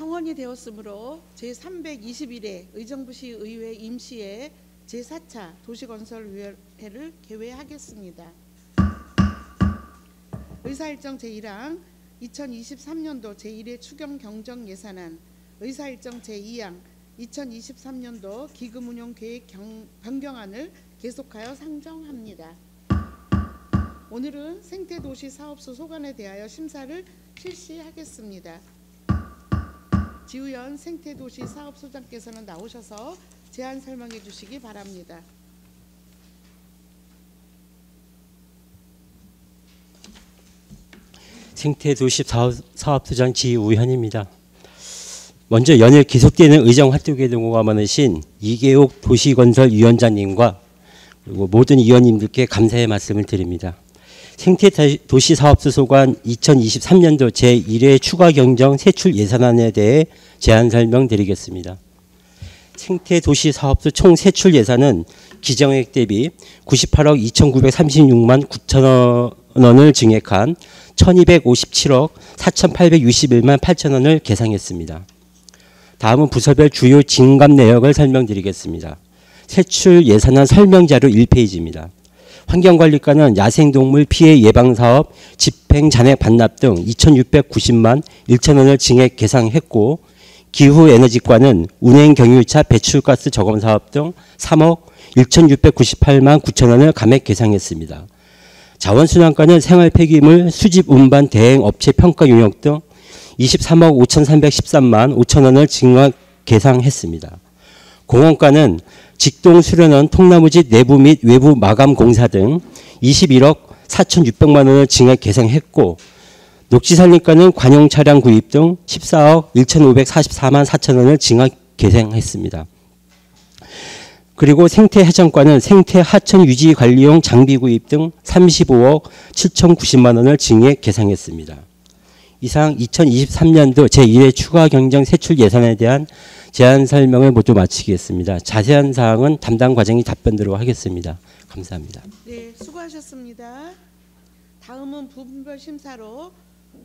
성원이 되었으므로 제321회 의정부시 의회 임시회 제4차 도시건설위원회를 개회하겠습니다. 의사일정 제1항 2023년도 제1회 추경경정예산안, 의사일정 제2항 2023년도 기금운용계획 변경안을 계속하여 상정합니다. 오늘은 생태도시사업소 소관에 대하여 심사를 실시하겠습니다. 지우연 생태도시사업소장께서는 나오셔서 제안 설명해 주시기 바랍니다. 생태도시사업소장 지우현입니다. 먼저 연일 계속되는 의정활동에 동고가 많으신 이계옥 도시건설위원장님과 그리고 모든 위원님들께 감사의 말씀을 드립니다. 생태도시사업소 소관 2023년도 제1회 추가경정 세출 예산안에 대해 제안 설명드리겠습니다. 생태도시사업소 총 세출 예산은 기정액 대비 98억 2,936만 9천 원을 증액한 1,257억 4,861만 8천 원을 계상했습니다. 다음은 부서별 주요 진감 내역을 설명드리겠습니다. 세출 예산안 설명자료 1페이지입니다. 환경관리과는 야생동물 피해 예방사업, 집행잔액 반납 등 2,690만 1천 원을 증액 계상했고, 기후에너지과는 운행경유차 배출가스 저감사업 등 3억 1,698만 9천 원을 감액 계상했습니다. 자원순환과는 생활폐기물 수집 운반 대행 업체 평가 용역 등 23억 5,313만 5천 원을 증액 계상했습니다. 공원과는 직동 수련원 통나무집 내부 및 외부 마감 공사 등 21억 4,600만 원을 증액 계상했고, 녹지산림과는 관용 차량 구입 등 14억 1,544만 4천 원을 증액 계상했습니다. 그리고 생태해전과는 생태하천 유지 관리용 장비 구입 등 35억 7,090만 원을 증액 계상했습니다. 이상 2023년도 제1회 추가경정 세출 예산에 대한 제안 설명을 모두 마치겠습니다. 자세한 사항은 담당 과장이 답변드리도록 하겠습니다. 감사합니다. 네, 수고하셨습니다. 다음은 부분별 심사로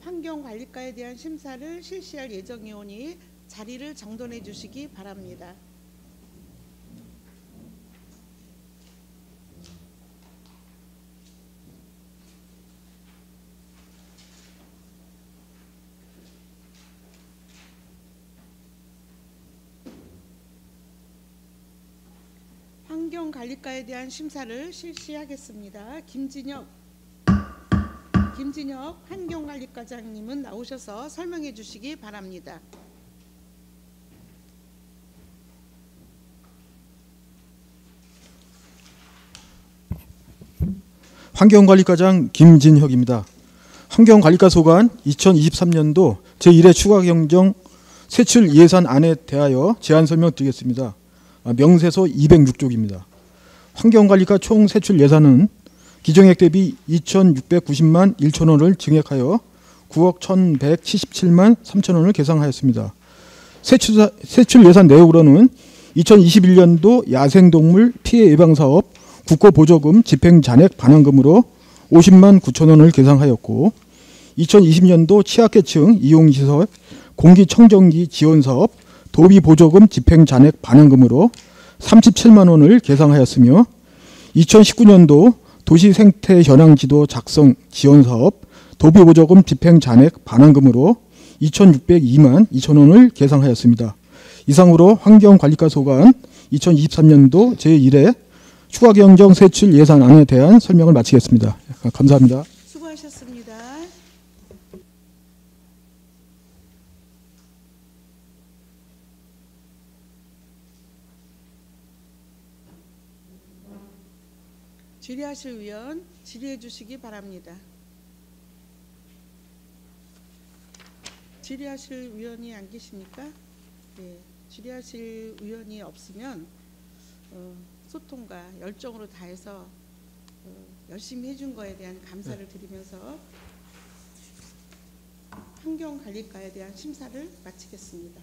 환경관리과에 대한 심사를 실시할 예정이오니 자리를 정돈해 주시기 바랍니다. 환경관리과에 대한 심사를 실시하겠습니다. 김진혁 환경관리과장님은 나오셔서 설명해 주시기 바랍니다. 환경관리과장 김진혁입니다. 환경관리과 소관 2023년도 제1회 추가경정 세출 예산안에 대하여 제안 설명드리겠습니다. 명세서 206쪽입니다. 환경관리과 총 세출 예산은 기정액 대비 2,690만 1천 원을 증액하여 9억 1,177만 3천 원을 계상하였습니다. 세출 예산 내역으로는 2021년도 야생동물 피해 예방사업 국고보조금 집행잔액 반환금으로 50만 9천 원을 계상하였고, 2020년도 취약계층 이용시설 공기청정기 지원사업 도비보조금 집행잔액 반환금으로 37만 원을 계상하였으며, 2019년도 도시생태현황지도 작성 지원사업 도비보조금 집행잔액 반환금으로 2,602만 2천 원을 계상하였습니다. 이상으로 환경관리과 소관 2023년도 제1회 추가경정 세출 예산안에 대한 설명을 마치겠습니다. 감사합니다. 수고하셨습니다. 질의하실 위원 질의해 주시기 바랍니다. 질의하실 위원이 안 계십니까? 네, 질의하실 위원이 없으면 소통과 열정으로 다해서 열심히 해준 거에 대한 감사를 드리면서 환경관리과에 대한 심사를 마치겠습니다.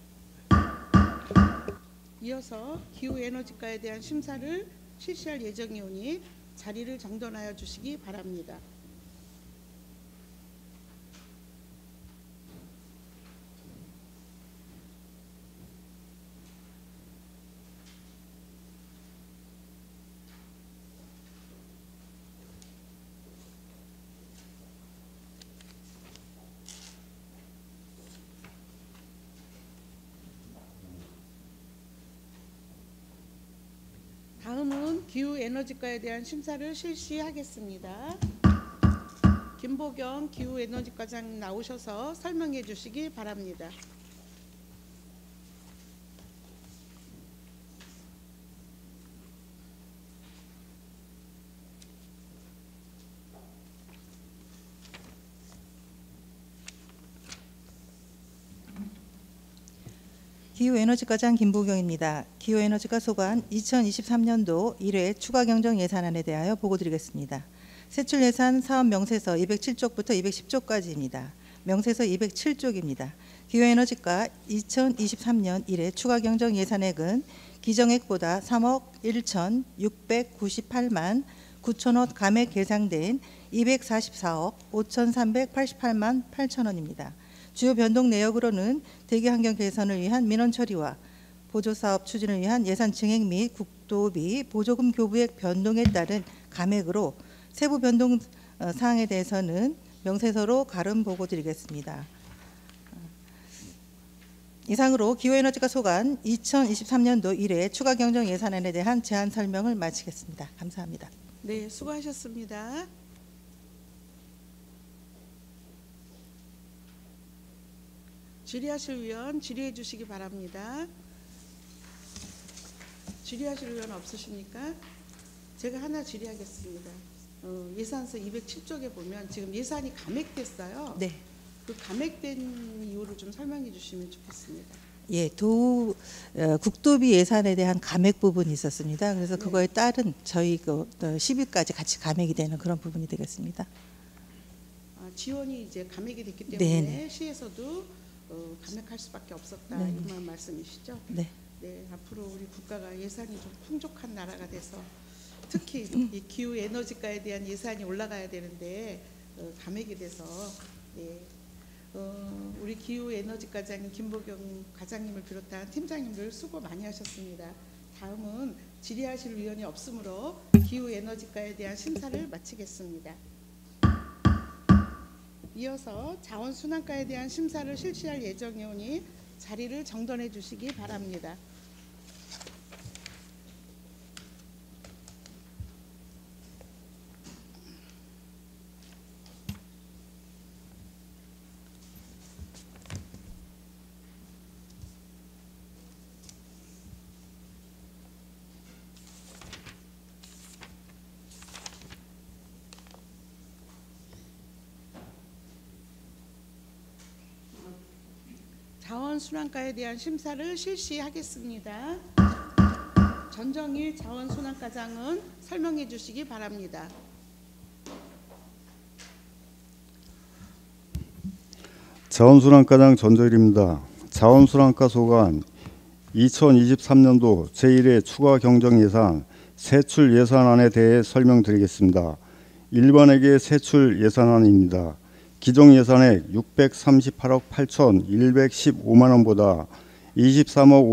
이어서 기후에너지과에 대한 심사를 실시할 예정이오니 자리를 정돈하여 주시기 바랍니다. 김보경 기후에너지과에 대한 심사를 실시하겠습니다. 김보경 기후에너지과장 나오셔서 설명해 주시기 바랍니다. 기후에너지과장 김보경입니다. 기후에너지과 소관 2023년도 1회 추가경정 예산안에 대하여 보고드리겠습니다. 세출예산 사업 명세서 207쪽부터 210쪽까지입니다. 명세서 207쪽입니다. 기후에너지과 2023년 1회 추가경정 예산액은 기정액보다 3억 1,698만 9천원 감액 계상된 244억 5,388만 8천원입니다. 주요 변동 내역으로는 대기환경 개선을 위한 민원 처리와 보조사업 추진을 위한 예산 증액 및 국도비 보조금 교부액 변동에 따른 감액으로 세부 변동 사항에 대해서는 명세서로 가름 보고드리겠습니다. 이상으로 기후에너지과 소관 2023년도 1회 추가경정 예산안에 대한 제안 설명을 마치겠습니다. 감사합니다. 네, 수고하셨습니다. 질의하실 위원 질의해 주시기 바랍니다. 질의하실 위원 없으십니까? 제가 하나 질의하겠습니다. 예산서 207쪽에 보면 지금 예산이 감액됐어요. 네. 그 감액된 이유를 좀 설명해 주시면 좋겠습니다. 예, 국도비 예산에 대한 감액 부분이 있었습니다. 그래서 네. 그거에 따른 저희 10일까지 같이 감액이 되는 그런 부분이 되겠습니다. 지원이 이제 감액이 됐기 때문에 네네. 시에서도 감액할 수밖에 없었다 네네. 이런 말씀이시죠? 네. 네, 앞으로 우리 국가가 예산이 좀 풍족한 나라가 돼서 특히 이 기후 에너지과에 대한 예산이 올라가야 되는데 감액이 돼서 네, 우리 기후 에너지과장님 김보경 과장님을 비롯한 팀장님들 수고 많이 하셨습니다. 다음은 질의하실 위원이 없으므로 기후 에너지과에 대한 심사를 마치겠습니다. 이어서 자원순환과에 대한 심사를 실시할 예정이오니 자리를 정돈해 주시기 바랍니다. 자원순환과에 대한 심사를 실시하겠습니다. 전정일 자원순환과장은 설명해 주시기 바랍니다. 자원순환과장 전정일입니다. 자원순환과 소관 2023년도 제1회 추가경정예산 세출 예산안에 대해 설명드리겠습니다. 1번에게 세출 예산안입니다. 기존 예산액 638억 8,115만 원보다 23억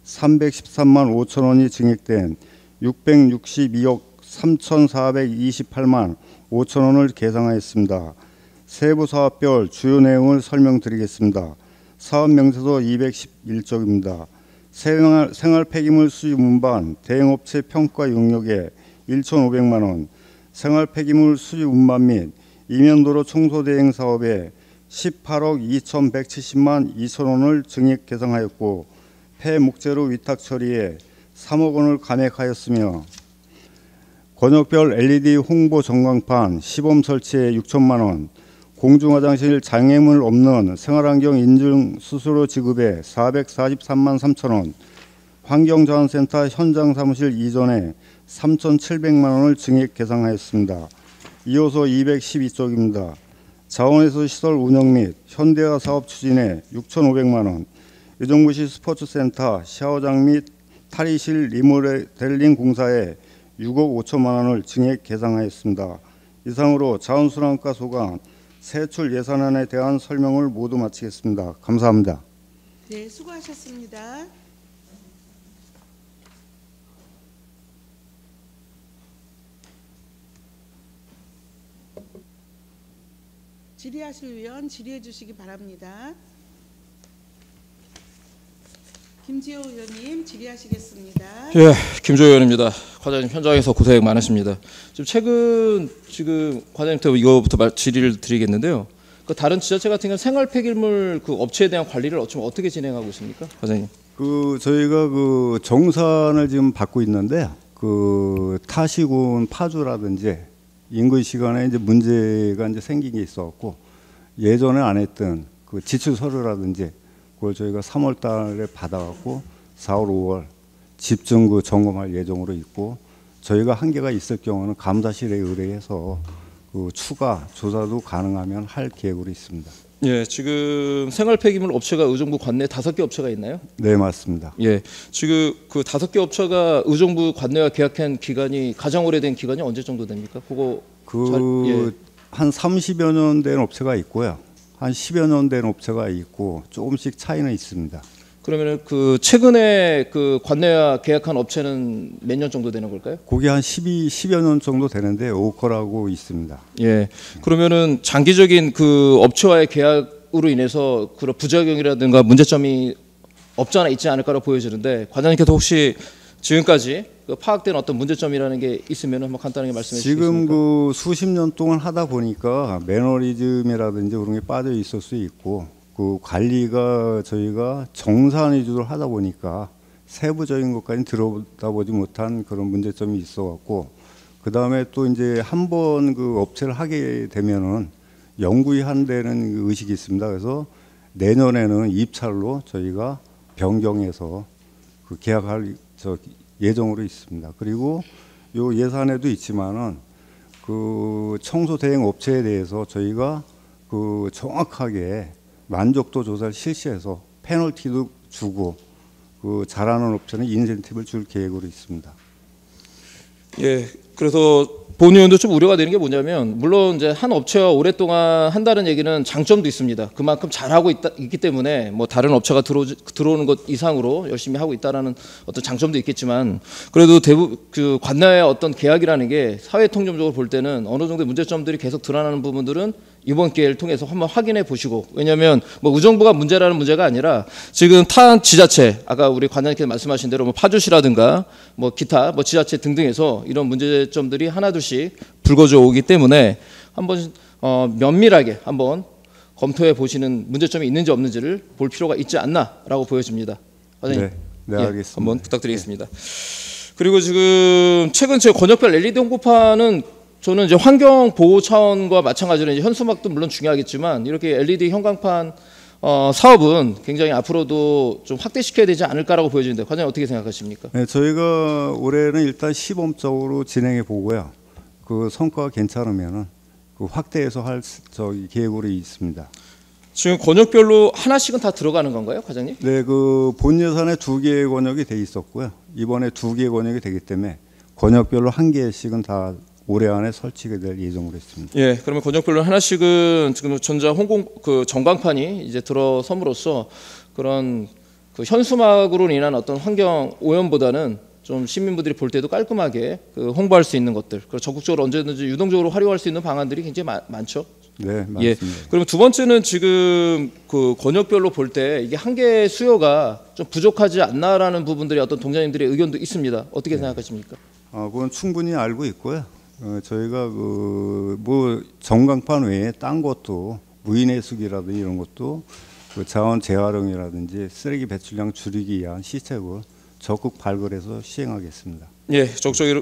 5,313만 5천 원이 증액된 662억 3,428만 5천 원을 계상하였습니다. 세부 사업별 주요 내용을 설명드리겠습니다. 사업 명세서 211쪽입니다. 생활 폐기물 수집 운반 대행업체 평가 용역에 1,500만 원, 생활 폐기물 수집 운반 및 이면도로 청소 대행 사업에 18억 2,170만 2천 원을 증액 계상하였고 폐목재로 위탁 처리에 3억 원을 감액하였으며 권역별 LED 홍보 전광판 시범 설치에 6천만 원, 공중화장실 장애물 없는 생활환경 인증 수수료 지급에 443만 3천 원, 환경자원센터 현장 사무실 이전에 3,700만 원을 증액 계상하였습니다. 이어서 212쪽입니다. 자원에서 시설 운영 및 현대화 사업 추진에 6,500만 원, 의정부시 스포츠센터 샤워장 및 탈의실 리모델링 공사에 6억 5천만 원을 증액 계상하였습니다. 이상으로 자원순환과 소관 세출 예산안에 대한 설명을 모두 마치겠습니다. 감사합니다. 네, 수고하셨습니다. 질의하실 위원 질의해 주시기 바랍니다. 김지호 의원님 질의하시겠습니다. 예, 김조 의원입니다. 과장님 현장에서 고생 많으십니다. 지금 과장님부터 이거부터 질의를 드리겠는데요. 그 다른 지자체 같은 경우 생활 폐기물 그 업체에 대한 관리를 어떻게 진행하고 있습니까, 과장님? 저희가 정산을 지금 받고 있는데 타시군 파주라든지 인근 시간에 이제 문제가 이제 생긴 게 있어갖고 예전에 안 했던 지출 서류라든지 그걸 저희가 3월달에 받아갖고 4월, 5월 집중 점검할 예정으로 있고 저희가 한계가 있을 경우는 감사실에 의뢰해서 추가 조사도 가능하면 할 계획으로 있습니다. 예, 지금 생활 폐기물 업체가 의정부 관내 5개 업체가 있나요? 네, 맞습니다. 예, 지금 그 5개 업체가 의정부 관내와 계약한 기간이 가장 오래된 기간이 언제 정도 됩니까? 그거 한 30여 년 된 업체가 있고요. 한 10여 년 된 업체가 있고 조금씩 차이는 있습니다. 그러면은 그 최근에 그 관내와 계약한 업체는 몇 년 정도 되는 걸까요? 그게 한 10여 년 정도 되는데 오커라고 있습니다. 예. 그러면은 장기적인 그 업체와의 계약으로 인해서 그런 부작용이라든가 문제점이 없지 않아 있지 않을까로 보여지는데 과장님께서 혹시 지금까지 파악된 어떤 문제점이라는 게 있으면 한번 간단하게 말씀해 주시겠습니까? 지금 수십 년 동안 하다 보니까 매너리즘이라든지 그런 게 빠져 있을 수 있고 관리가 저희가 정산 위주로 하다 보니까 세부적인 것까지 들여다보지 못한 그런 문제점이 있어갖고 그 다음에 또 이제 한번 업체를 하게 되면은 영구히 한다는 의식이 있습니다. 그래서 내년에는 입찰로 저희가 변경해서 계약할 예정으로 있습니다. 그리고 요 예산에도 있지만은 청소 대행 업체에 대해서 저희가 정확하게 만족도 조사를 실시해서 페널티도 주고 잘하는 업체는 인센티브를 줄 계획으로 있습니다. 예, 그래서 본 의원도 좀 우려가 되는 게 뭐냐면 물론 이제 한 업체와 오랫동안 한다는 얘기는 장점도 있습니다. 그만큼 잘하고 있기 때문에 뭐 다른 업체가 들어오는 것 이상으로 열심히 하고 있다라는 어떤 장점도 있겠지만 그래도 대부분 관내의 어떤 계약이라는 게 사회 통념적으로 볼 때는 어느 정도의 문제점들이 계속 드러나는 부분들은 이번 기회를 통해서 한번 확인해 보시고 왜냐하면 뭐 의정부가 문제라는 문제가 아니라 지금 타 지자체 아까 우리 관장님께서 말씀하신 대로 뭐 파주시라든가 뭐 기타 뭐 지자체 등등에서 이런 문제점들이 하나둘씩 불거져 오기 때문에 한번 면밀하게 한번 검토해 보시는 문제점이 있는지 없는지를 볼 필요가 있지 않나라고 보여집니다. 과장님, 네, 알겠습니다. 한번 부탁드리겠습니다. 그리고 지금 최근 제 권역별 LED 홍보판은 저는 이제 환경 보호 차원과 마찬가지로 이제 현수막도 물론 중요하겠지만 이렇게 LED 형광판 사업은 굉장히 앞으로도 좀 확대시켜야 되지 않을까라고 보여지는데 과장님 어떻게 생각하십니까? 네, 저희가 올해는 일단 시범적으로 진행해 보고요. 성과가 괜찮으면은 확대해서 할 계획으로 있습니다. 지금 권역별로 하나씩은 다 들어가는 건가요, 과장님? 네, 본 예산에 2개의 권역이 돼 있었고요. 이번에 2개의 권역이 되기 때문에 권역별로 1개씩은 다 올해 안에 설치가 될 예정으로 있습니다. 예, 그러면 권역별로 하나씩은 지금 전자 홍공 전광판이 이제 들어섬으로써 그런 현수막으로 인한 어떤 환경 오염보다는 좀 시민분들이 볼 때도 깔끔하게 홍보할 수 있는 것들, 그리고 적극적으로 언제든지 유동적으로 활용할 수 있는 방안들이 굉장히 많죠. 네, 맞습니다. 예, 그러면 두 번째는 지금 권역별로 볼 때 이게 한계 수요가 좀 부족하지 않나라는 부분들이 어떤 동장님들의 의견도 있습니다. 어떻게 생각하십니까? 그건 충분히 알고 있고요. 저희가 뭐 전광판 외에 딴 것도 무인해수기라든지 이런 것도 자원 재활용이라든지 쓰레기 배출량 줄이기 위한 시책을 적극 발굴해서 시행하겠습니다. 예,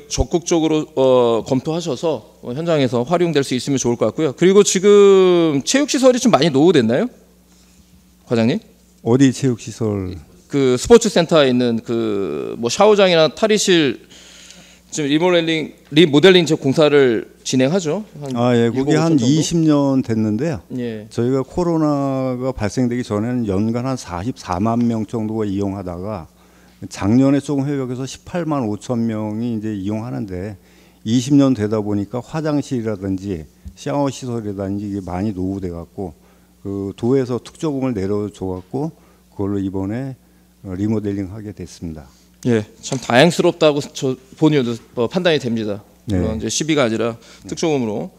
적극적으로 검토하셔서 현장에서 활용될 수 있으면 좋을 것 같고요. 그리고 지금 체육시설이 좀 많이 노후됐나요, 과장님? 어디 체육시설? 스포츠센터에 있는 뭐 샤워장이나 탈의실 지금 리모델링 공사를 진행하죠. 예, 그게 한 20년 됐는데요. 예. 저희가 코로나가 발생되기 전에는 연간 한 44만 명 정도가 이용하다가 작년에 조금 회복해서 18만 5천 명이 이제 이용하는데 20년 되다 보니까 화장실이라든지 샤워 시설이라든지 이게 많이 노후돼 갖고 도에서 특조금을 내려줘 갖고 그걸로 이번에 리모델링하게 됐습니다. 예, 참 다행스럽다고 저 본의원도 판단이 됩니다. 네. 물론 이제 시비가 아니라 특조금으로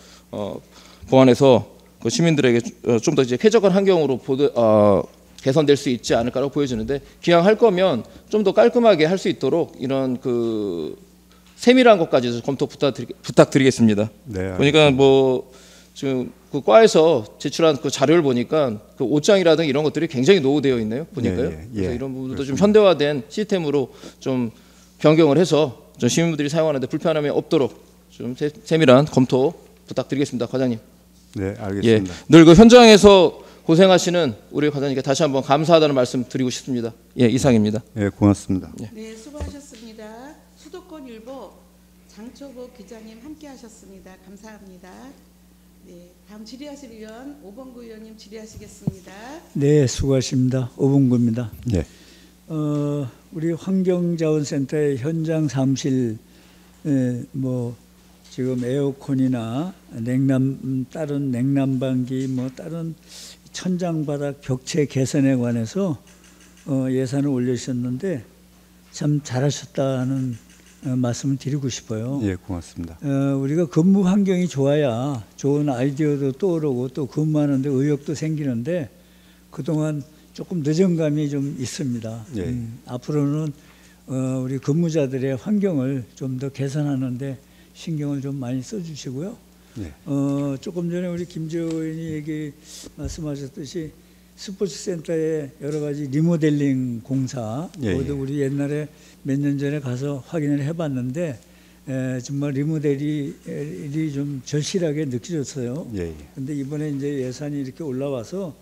보완해서 시민들에게 좀 더 이제 쾌적한 환경으로 개선될 수 있지 않을까라고 보여지는데 기왕 할 거면 좀 더 깔끔하게 할 수 있도록 이런 세밀한 것까지 검토 부탁드리겠습니다. 네. 보니까 뭐 지금 그 과에서 제출한 그 자료를 보니까 그 옷장이라든가 이런 것들이 굉장히 노후되어 있네요. 보니까요. 예. 그래서 이런 부분도 좀 현대화된 시스템으로 좀 변경을 해서 좀 시민분들이 사용하는데 불편함이 없도록 좀 세밀한 검토 부탁드리겠습니다, 과장님. 네, 예, 알겠습니다. 늘 그 현장에서 고생하시는 우리 과장님께 다시 한번 감사하다는 말씀 드리고 싶습니다. 예, 이상입니다. 예, 고맙습니다. 네, 수고하셨습니다. 수도권 일보 장초복 기자님 함께하셨습니다. 감사합니다. 네, 다음 질의하실 의원 오범구 의원님 질의하시겠습니다. 네, 수고하십니다. 오봉구입니다. 예. 우리 환경자원센터의 현장 사무실 뭐 지금 에어컨이나 다른 냉난방기 뭐 다른 천장 바닥 벽체 개선에 관해서 예산을 올리셨는데 참 잘하셨다는 말씀을 드리고 싶어요. 예, 고맙습니다. 우리가 근무 환경이 좋아야 좋은 아이디어도 떠오르고 또 근무하는데 의욕도 생기는데 그동안 조금 늦은 감이 좀 있습니다. 예. 앞으로는 우리 근무자들의 환경을 좀 더 개선하는데 신경을 좀 많이 써주시고요. 예. 조금 전에 우리 김지호 의원이 말씀하셨듯이 스포츠센터의 여러 가지 리모델링 공사, 예, 거기도 예. 우리 옛날에 몇 년 전에 가서 확인을 해봤는데 정말 리모델이 좀 절실하게 느껴졌어요. 예, 예. 근데 이번에 이제 예산이 이렇게 올라와서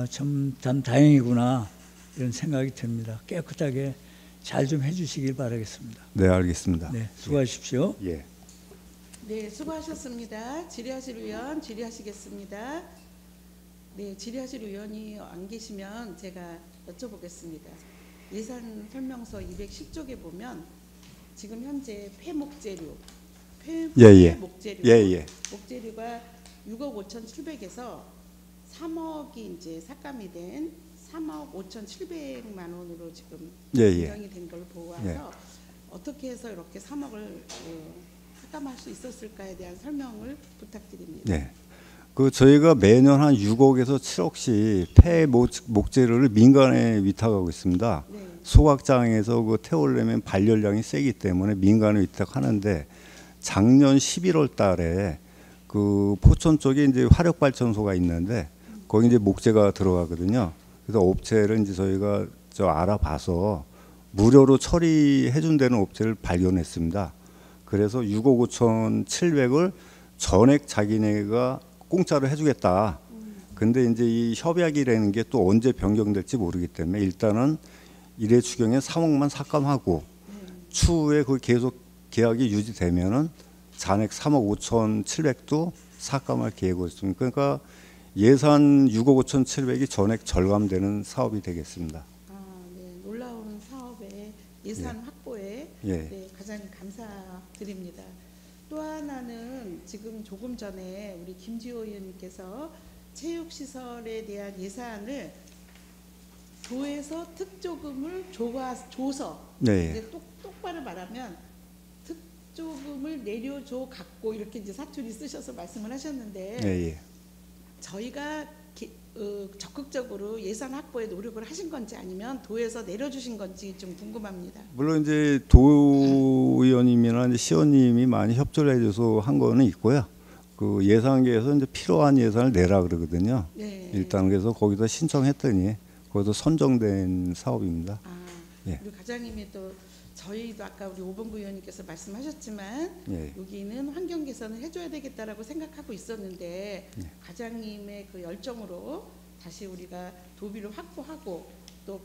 참 다행이구나 이런 생각이 듭니다. 깨끗하게 잘 좀 해주시길 바라겠습니다. 네, 알겠습니다. 네, 수고하십시오. 예. 네, 수고하셨습니다. 질의하실 의원 질의하시겠습니다. 네, 질의하실 의원이 안 계시면 제가 여쭤보겠습니다. 예산 설명서 210쪽에 보면 지금 현재 폐목재료, 예. 목재료, 예. 목재료가 6억 5,700에서 3억이 이제 삭감이 된 3억 5,700만 원으로 지금 예. 인정이 된 걸 보아서 예. 어떻게 해서 이렇게 3억을 삭감할 수 있었을까에 대한 설명을 부탁드립니다. 네. 그 저희가 매년 한 6억에서 7억씩 폐 목재료를 민간에 위탁하고 있습니다. 네. 소각장에서 그 태우려면 발열량이 세기 때문에 민간에 위탁하는데 작년 11월 달에 그 포천 쪽에 이제 화력 발전소가 있는데 거기 이제 목재가 들어가거든요. 그래서 업체를 이제 저희가 알아봐서 무료로 처리해 준 데는 업체를 발견했습니다. 그래서 6억 5,700을 전액 자기네가 공짜로 해주겠다. 근데 이제 이 협약이라는 게 또 언제 변경될지 모르기 때문에 일단은 일회 추경에 3억만 삭감하고 추후에 그 계속 계약이 유지되면은 잔액 3억 5,700도 삭감할 계획을 있습니다. 그러니까 예산 6억 5,700이 전액 절감되는 사업이 되겠습니다. 네, 놀라운 사업의 예산 확보에 예. 네, 가장 감사드립니다. 또 하나는 지금 조금 전에 우리 김지호 의원님께서 체육시설에 대한 예산을 도에서 특조금을 줘서 네. 이제 똑바로 말하면 특조금을 내려줘 갖고 이렇게 이제 사투리 쓰셔서 말씀을 하셨는데 예. 저희가 적극적으로 예산 확보에 노력을 하신 건지 아니면 도에서 내려주신 건지 좀 궁금합니다. 물론 이제 도 의원님이나 시의원님이 많이 협조를 해줘서 한 거는 있고요. 그 예산계에서 이제 필요한 예산을 내라 그러거든요. 네. 일단 그래서 거기다 신청했더니 거기서 선정된 사업입니다. 예. 우리 과장님이 또 저희도 아까 우리 오범구 의원님께서 말씀하셨지만 예. 여기는 환경 개선을 해줘야 되겠다라고 생각하고 있었는데 과장님의 그 열정으로 다시 우리가 도비를 확보하고 또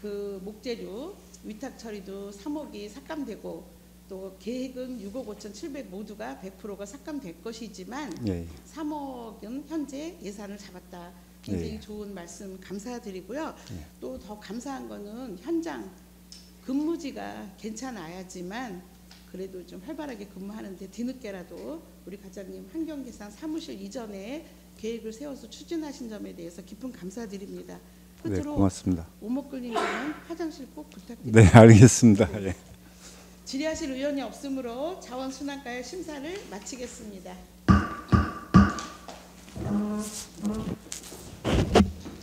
그 목재료 위탁 처리도 3억이 삭감되고 또 계획은 6억 5,700 모두가 100%가 삭감될 것이지만 예. 3억은 현재 예산을 잡았다. 굉장히 예. 좋은 말씀 감사드리고요. 또 더 감사한 거는 현장 근무지가 괜찮아야지만 그래도 좀 활발하게 근무하는데 뒤늦게라도 우리 과장님 환경계산 사무실 이전에 계획을 세워서 추진하신 점에 대해서 깊은 감사드립니다. 네, 끝으로 고맙습니다. 오목글님께는 화장실 꼭 부탁드립니다. 네, 알겠습니다. 예. 질의하실 의원이 없으므로 자원순환과의 심사를 마치겠습니다.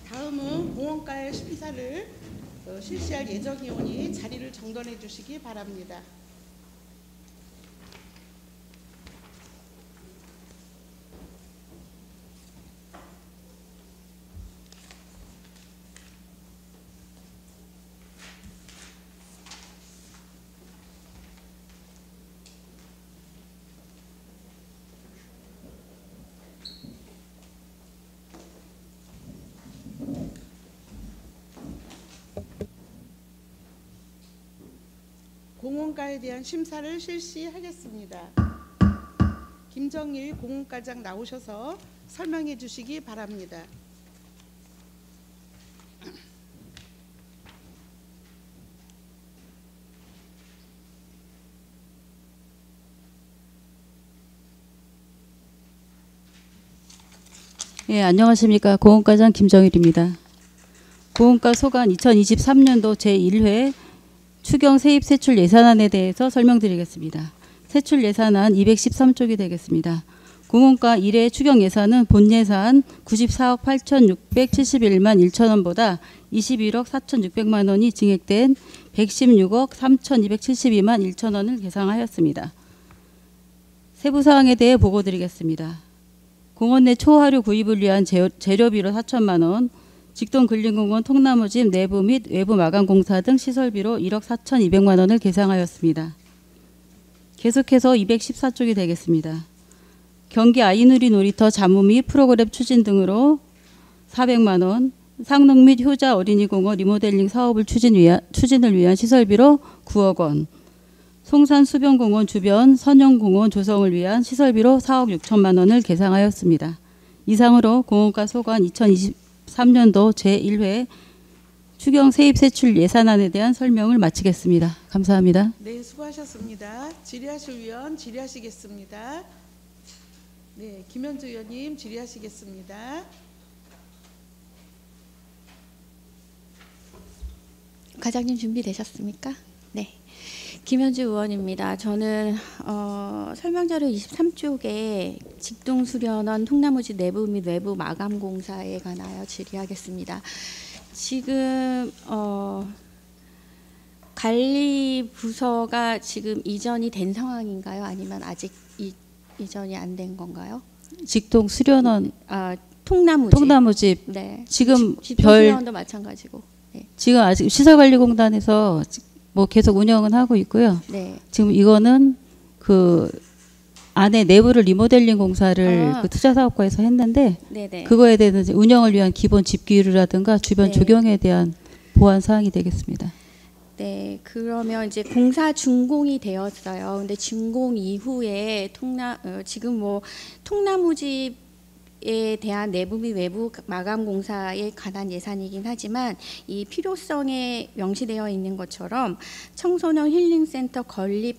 다음은 공원과의 심사를 실시할 예정이오니 자리를 정돈해 주시기 바랍니다. 공원가에 대한 심사를 실시하겠습니다. 김정일 공원과장 나오셔서 설명해 주시기 바랍니다. 예, 안녕하십니까. 공원과장 김정일입니다. 공원과 소관 2023년도 제1회 추경 세입 세출 예산안에 대해서 설명드리겠습니다. 세출 예산안 213쪽이 되겠습니다. 공원과 1회 추경 예산은 본 예산 94억 8,671만 1천원보다 21억 4,600만 원이 증액된 116억 3,272만 1천원을 계상하였습니다. 세부사항에 대해 보고드리겠습니다. 공원 내 초하류 구입을 위한 재료비로 4천만 원, 직동근린공원 통나무집 내부 및 외부 마감공사 등 시설비로 1억 4,200만 원을 계상하였습니다. 계속해서 214쪽이 되겠습니다. 경기 아이누리 놀이터 자무 및 프로그램 추진 등으로 400만 원, 상농 및 효자 어린이공원 리모델링 사업을 추진을 위한 시설비로 9억 원, 송산 수변공원 주변 선영공원 조성을 위한 시설비로 4억 6천만 원을 계상하였습니다. 이상으로 공원과 소관 2023년도 제1회 추경 세입 세출 예산안에 대한 설명을 마치겠습니다. 감사합니다. 네, 수고하셨습니다. 질의하실 위원 질의하시겠습니다. 네, 김현주 의원님 질의하시겠습니다. 과장님 준비되셨습니까? 네. 김현주 의원입니다. 저는 설명자료 23쪽에 직동수련원 통나무집 내부 및 외부 마감공사에 관하여 질의하겠습니다. 지금 관리부서가 지금 이전이 된 상황인가요? 아니면 아직 이전이 안 된 건가요? 직동수련원 통나무집. 네. 지금 직동수련원도 마찬가지고. 네. 지금 아직 시설관리공단에서 뭐 계속 운영은 하고 있고요. 네. 지금 이거는 그 안에 내부를 리모델링 공사를 그 투자사업과에서 했는데 네네. 그거에 대한 운영을 위한 기본 집기류라든가 주변 네. 조경에 대한 보완 사항이 되겠습니다. 네, 그러면 이제 공사 준공이 되었어요. 근데 준공 이후에 지금 뭐 통나무집 에 대한 내부 및 외부 마감 공사에 관한 예산이긴 하지만 이 필요성에 명시되어 있는 것처럼 청소년 힐링센터 건립에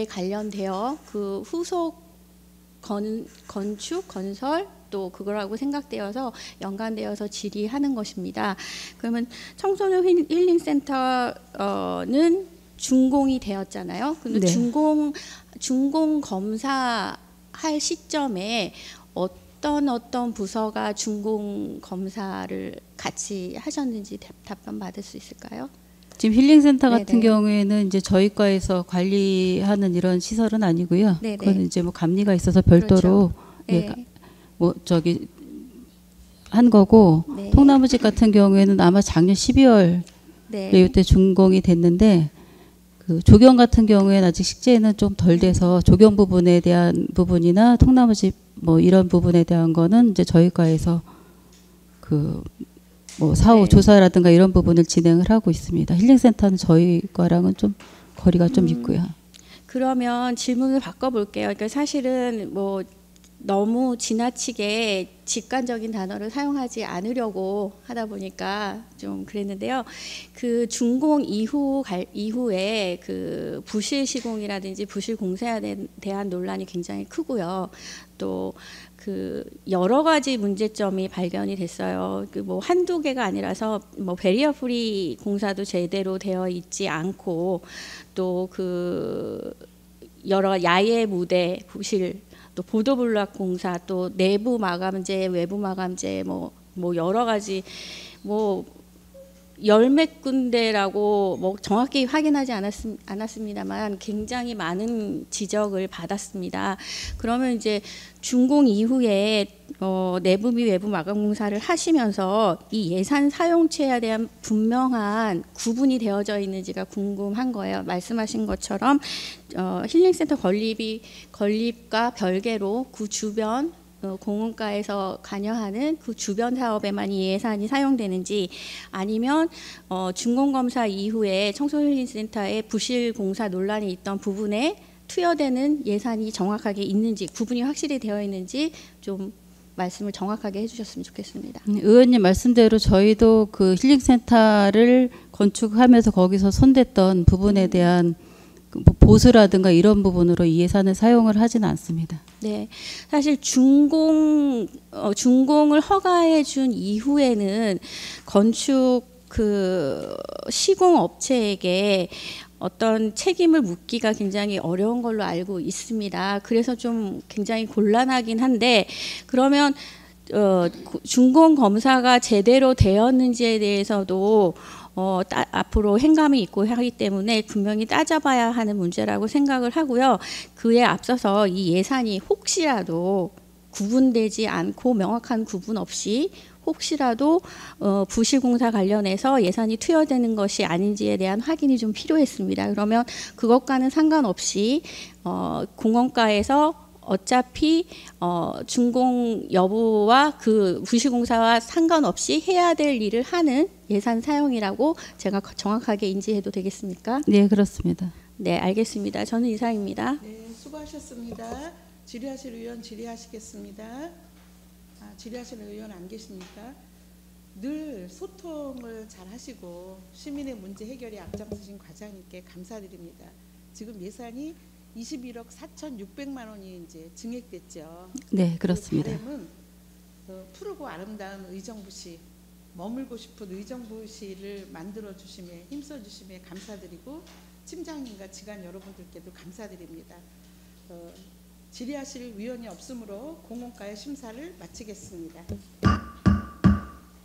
관련되어 그 후속 건축 건설 또 그거라고 생각되어서 연관되어서 질의하는 것입니다. 그러면 청소년 힐링센터는 준공이 되었잖아요. 근데 네. 준공 검사할 시점에 어떤 부서가 준공 검사를 같이 하셨는지 답변 받을 수 있을까요? 지금 힐링센터 같은 네네. 경우에는 이제 저희 과에서 관리하는 이런 시설은 아니고요. 네네. 그건 이제 뭐 감리가 있어서 별도로 그렇죠. 예, 뭐 저기 한 거고 네. 통나무집 같은 경우에는 아마 작년 12월 네. 이때 준공이 됐는데 그 조경 같은 경우에는 아직 식재는 좀 덜 돼서 조경 부분에 대한 부분이나 통나무집 뭐 이런 부분에 대한 거는 이제 저희 과에서 그 뭐 사후 네. 조사라든가 이런 부분을 진행을 하고 있습니다. 힐링센터는 저희 과랑은 좀 거리가 좀 있고요. 그러면 질문을 바꿔볼게요. 그러니까 사실은 뭐 너무 지나치게 직관적인 단어를 사용하지 않으려고 하다 보니까 좀 그랬는데요. 그 준공 이후에 그 부실 시공이라든지 부실 공사에 대한 논란이 굉장히 크고요. 또 그 여러 가지 문제점이 발견이 됐어요. 그 뭐 한두 개가 아니라서 뭐 베리어 프리 공사도 제대로 되어 있지 않고 또 그 여러 야외 무대 부실 또 보도블록 공사 또 내부 마감재 외부 마감재 뭐 여러 가지 뭐 열몇 군데라고 뭐 정확히 확인하지 않았습니다만 굉장히 많은 지적을 받았습니다. 그러면 이제 준공 이후에 내부 및 외부 마감 공사를 하시면서 이 예산 사용처에 대한 분명한 구분이 되어져 있는지가 궁금한 거예요. 말씀하신 것처럼 힐링센터 건립과 별개로 그 주변 공원가에서 관여하는 그 주변 사업에만 이 예산이 사용되는지, 아니면 준공검사 이후에 청소년센터의 부실 공사 논란이 있던 부분에 투여되는 예산이 정확하게 있는지, 구분이 확실히 되어 있는지 좀 말씀을 정확하게 해주셨으면 좋겠습니다. 의원님 말씀대로 저희도 그 힐링센터를 건축하면서 거기서 손댔던 부분에 대한 보수라든가 이런 부분으로 이 예산을 사용을 하지는 않습니다. 네, 사실 준공을 허가해 준 이후에는 건축 그 시공 업체에게 어떤 책임을 묻기가 굉장히 어려운 걸로 알고 있습니다. 그래서 좀 굉장히 곤란하긴 한데, 그러면 준공 검사가 제대로 되었는지에 대해서도 앞으로 행감이 있고 하기 때문에 분명히 따져봐야 하는 문제라고 생각을 하고요. 그에 앞서서 이 예산이 혹시라도 구분되지 않고 명확한 구분 없이 혹시라도 부실공사 관련해서 예산이 투여되는 것이 아닌지에 대한 확인이 좀 필요했습니다. 그러면 그것과는 상관없이 공원가에서 어차피 준공 여부와 그 부실공사와 상관없이 해야 될 일을 하는 예산 사용이라고 제가 정확하게 인지해도 되겠습니까? 네, 그렇습니다. 네, 알겠습니다. 저는 이상입니다. 네, 수고하셨습니다. 질의하실 의원 질의하시겠습니다. 질의하실 의원 안 계십니까? 늘 소통을 잘 하시고 시민의 문제 해결에 앞장서신 과장님께 감사드립니다. 지금 예산이 21억 4,600만 원이 이제 증액됐죠. 네, 그렇습니다. 그 바람은 푸르고 아름다운 의정부시, 머물고 싶은 의정부시를 만들어 주심에 힘써 주심에 감사드리고, 팀장님과 직원 여러분들께도 감사드립니다. 질의하실 위원이 없으므로 공원가의 심사를 마치겠습니다.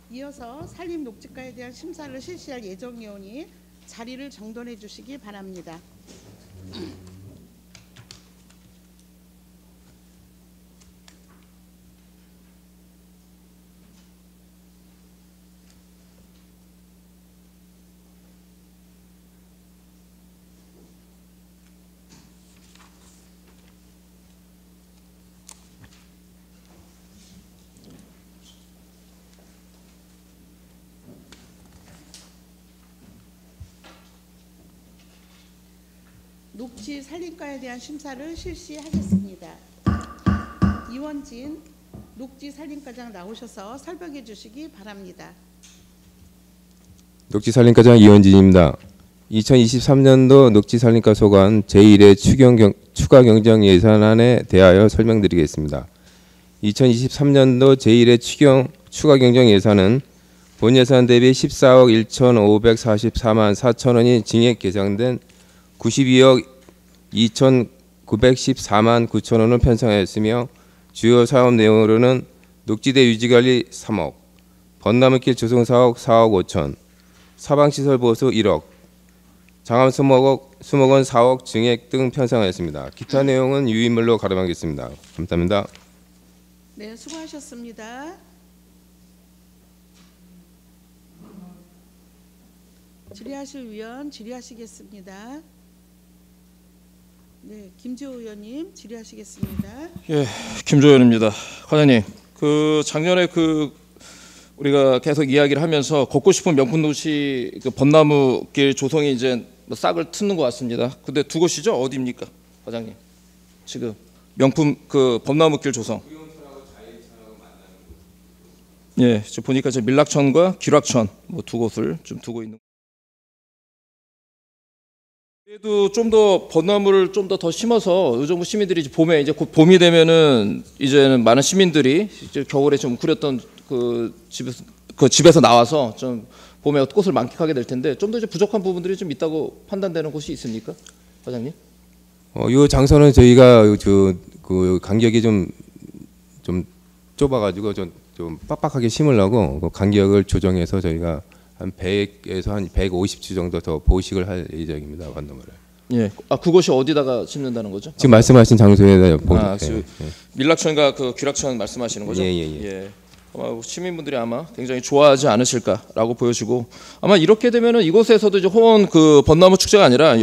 이어서 산림 녹지가에 대한 심사를 실시할 예정위원이 자리를 정돈해 주시기 바랍니다. 녹지 산림가에 대한 심사를 실시하겠습니다. 이원진 녹지 산림과장 나오셔서 설명해 주시기 바랍니다. 녹지 산림과장 이원진입니다. 2023년도 녹지 산림과 소관 제1회 추가 경정 예산안에 대하여 설명드리겠습니다. 2023년도 제1회 추가 경정 예산은 본 예산 대비 14억 1,544만 4천 원이 증액 계상된 92억 2,914만 9천 원을 편성하였으며, 주요 사업 내용으로는 녹지대 유지관리 3억, 벚나무길 조성 사업 4억 5천, 사방시설 보수 1억, 장암 수목원 4억 증액 등 편성하였습니다. 기타 내용은 유인물로 가름하겠습니다. 감사합니다. 네, 수고하셨습니다. 질의하실 위원 질의하시겠습니다. 네, 김지호 의원님 질의하시겠습니다. 예, 김조 의원입니다. 과장님, 그 작년에 우리가 계속 이야기를 하면서 걷고 싶은 명품 도시 벚나무길 조성이 이제 싹을 트는 것 같습니다. 근데 두 곳이죠? 어디입니까, 과장님? 지금 명품 벚나무길 조성. 예, 지금 보니까 밀락천과 기락천 두 곳을 좀 두고 있는. 그래도 좀 더 벚나무를 좀 더 심어서 의정부 시민들이 봄에 이제 곧 봄이 되면은 이제는 많은 시민들이 이제 겨울에 좀 구렸던 집에서 나와서 좀 봄에 꽃을 만끽하게 될 텐데, 좀 더 이제 부족한 부분들이 좀 있다고 판단되는 곳이 있습니까, 과장님? 이 장소는 저희가 그 간격이 좀 좁아가지고 좀 빡빡하게 심으려고 그 간격을 조정해서 저희가 한 100에서 한 150주 정도 더 보식을 할 예정입니다. 벚나무를. 예. 그것이 어디다가 심는다는 거죠? 지금 말씀하신 장소에다 밀락천과 기락천 말씀하시는 거죠? 예. 아마 시민분들이 아마 굉장히 좋아하지 않으실까라고 보여지고, 아마 이렇게 되면은 이곳에서도 이제 호원 벚나무 축제가 아니라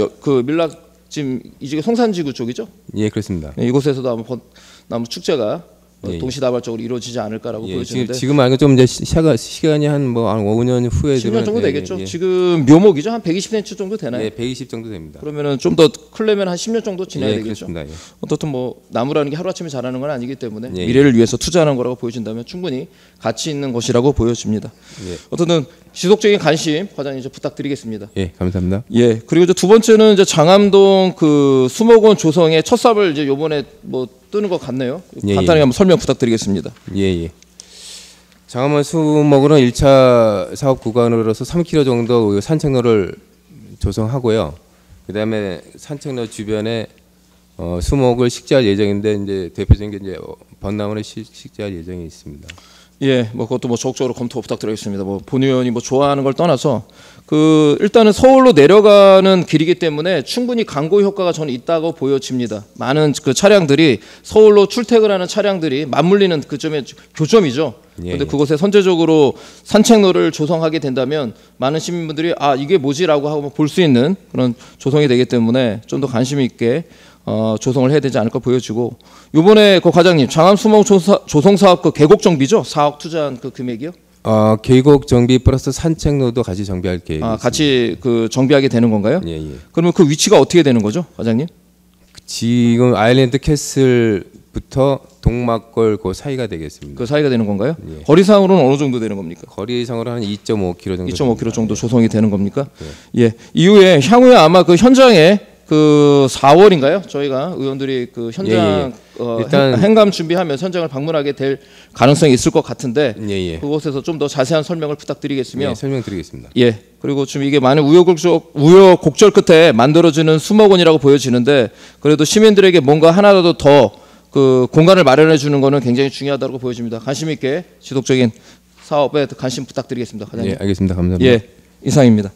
밀락 지금 이쪽에 성산지구 쪽이죠? 예, 그렇습니다. 예, 이곳에서도 아마 벚나무 축제가 예, 예. 동시다발적으로 이루어지지 않을까라고 보여지는데 지금 알고 좀 이제 시간이 한 5년 후에 10년 정도 되겠죠. 예. 지금 묘목이죠. 한 120cm 정도 되나요? 예, 120 정도 됩니다. 그러면은 좀 더 크려면 한 10년 정도 지나야 예, 되겠죠. 그렇습니다. 예. 어떻든 뭐 나무라는 게 하루아침에 자라는 건 아니기 때문에 예, 미래를 위해서 투자하는 거라고 보여진다면 충분히 가치 있는 것이라고 보여집니다. 예. 어쨌든 지속적인 관심 과장님 좀 부탁드리겠습니다. 예, 감사합니다. 예. 그리고 이제 두 번째는 이제 장암동 그 수목원 조성의 첫 삽을 이제 요번에 뭐 뜨는 것 같네요. 예, 간단하게 예. 한번 설명 부탁드리겠습니다. 예, 예. 장암원 수목원은 1차 사업 구간으로서 3km 정도 산책로를 조성하고요. 그다음에 산책로 주변에 수목을 식재할 예정인데 이제 대표적인 게 이제 벚나무를 식재할 예정이 있습니다. 예, 뭐 그것도 뭐 적극적으로 검토 부탁드리겠습니다. 뭐 본 의원이 뭐 좋아하는 걸 떠나서 그 일단은 서울로 내려가는 길이기 때문에 충분히 광고 효과가 저는 있다고 보여집니다. 많은 그 차량들이 서울로 출퇴근하는 차량들이 맞물리는 그 점의 교점이죠. 그런데 그곳에 선제적으로 산책로를 조성하게 된다면 많은 시민분들이 아 이게 뭐지라고 하고 볼 수 있는 그런 조성이 되기 때문에 좀 더 관심 있게 조성을 해야 되지 않을까 보여지고 이번에 그 과장님 장암 수목 조성 사업 그 계곡 정비죠? 4억 투자한 그 금액이요? 계곡 정비 플러스 산책로도 같이 정비할 계획이 같이 그 정비하게 되는 건가요? 예, 예. 그러면 그 위치가 어떻게 되는 거죠, 과장님? 지금 아일랜드 캐슬부터 동막골 그 사이가 되겠습니다. 그 사이가 되는 건가요? 예. 거리상으로는 어느 정도 되는 겁니까? 거리상으로 한 2.5km 정도. 2.5km 정도 됩니다. 조성이 되는 겁니까? 예. 예. 이후에 향후에 아마 그 현장에 그 4월인가요? 저희가 의원들이 그 현장 일단 행감 준비하면 현장을 방문하게 될 가능성이 있을 것 같은데 예. 그곳에서 좀 더 자세한 설명을 부탁드리겠으며 예, 설명드리겠습니다. 예. 그리고 지금 이게 많은 우여곡절 끝에 만들어지는 수목원이라고 보여지는데 그래도 시민들에게 뭔가 하나라도 더 그 공간을 마련해 주는 거는 굉장히 중요하다고 보여집니다. 관심 있게 지속적인 사업에 관심 부탁드리겠습니다. 과장님. 예, 알겠습니다. 감사합니다. 예. 이상입니다.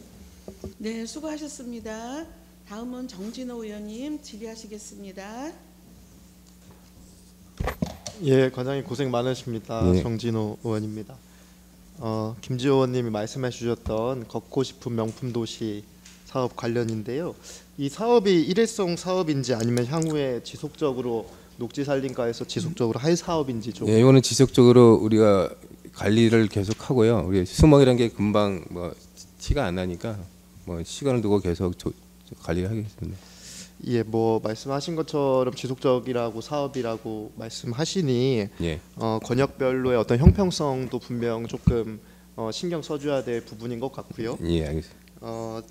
네, 수고하셨습니다. 다음은 정진호 의원님 질의하시겠습니다. 예, 과장님 고생 많으십니다. 네. 정진호 의원입니다. 김지호 의원님이 말씀해 주셨던 걷고 싶은 명품 도시 사업 관련인데요. 이 사업이 일회성 사업인지 아니면 향후에 지속적으로 녹지산림과에서 지속적으로 할 사업인지 좀. 예, 이거는 지속적으로 우리가 관리를 계속 하고요. 우리 수목이라는 게 금방 뭐 티가 안 나니까 뭐 시간을 두고 계속 관리를 하겠습니다. 예, 뭐 말씀하신 것처럼 지속적이라고 사업이라고 말씀하시니 예. 권역별로의 어떤 형평성도 분명 조금 신경 써줘야 될 부분인 것 같고요. 예, 알겠습니다.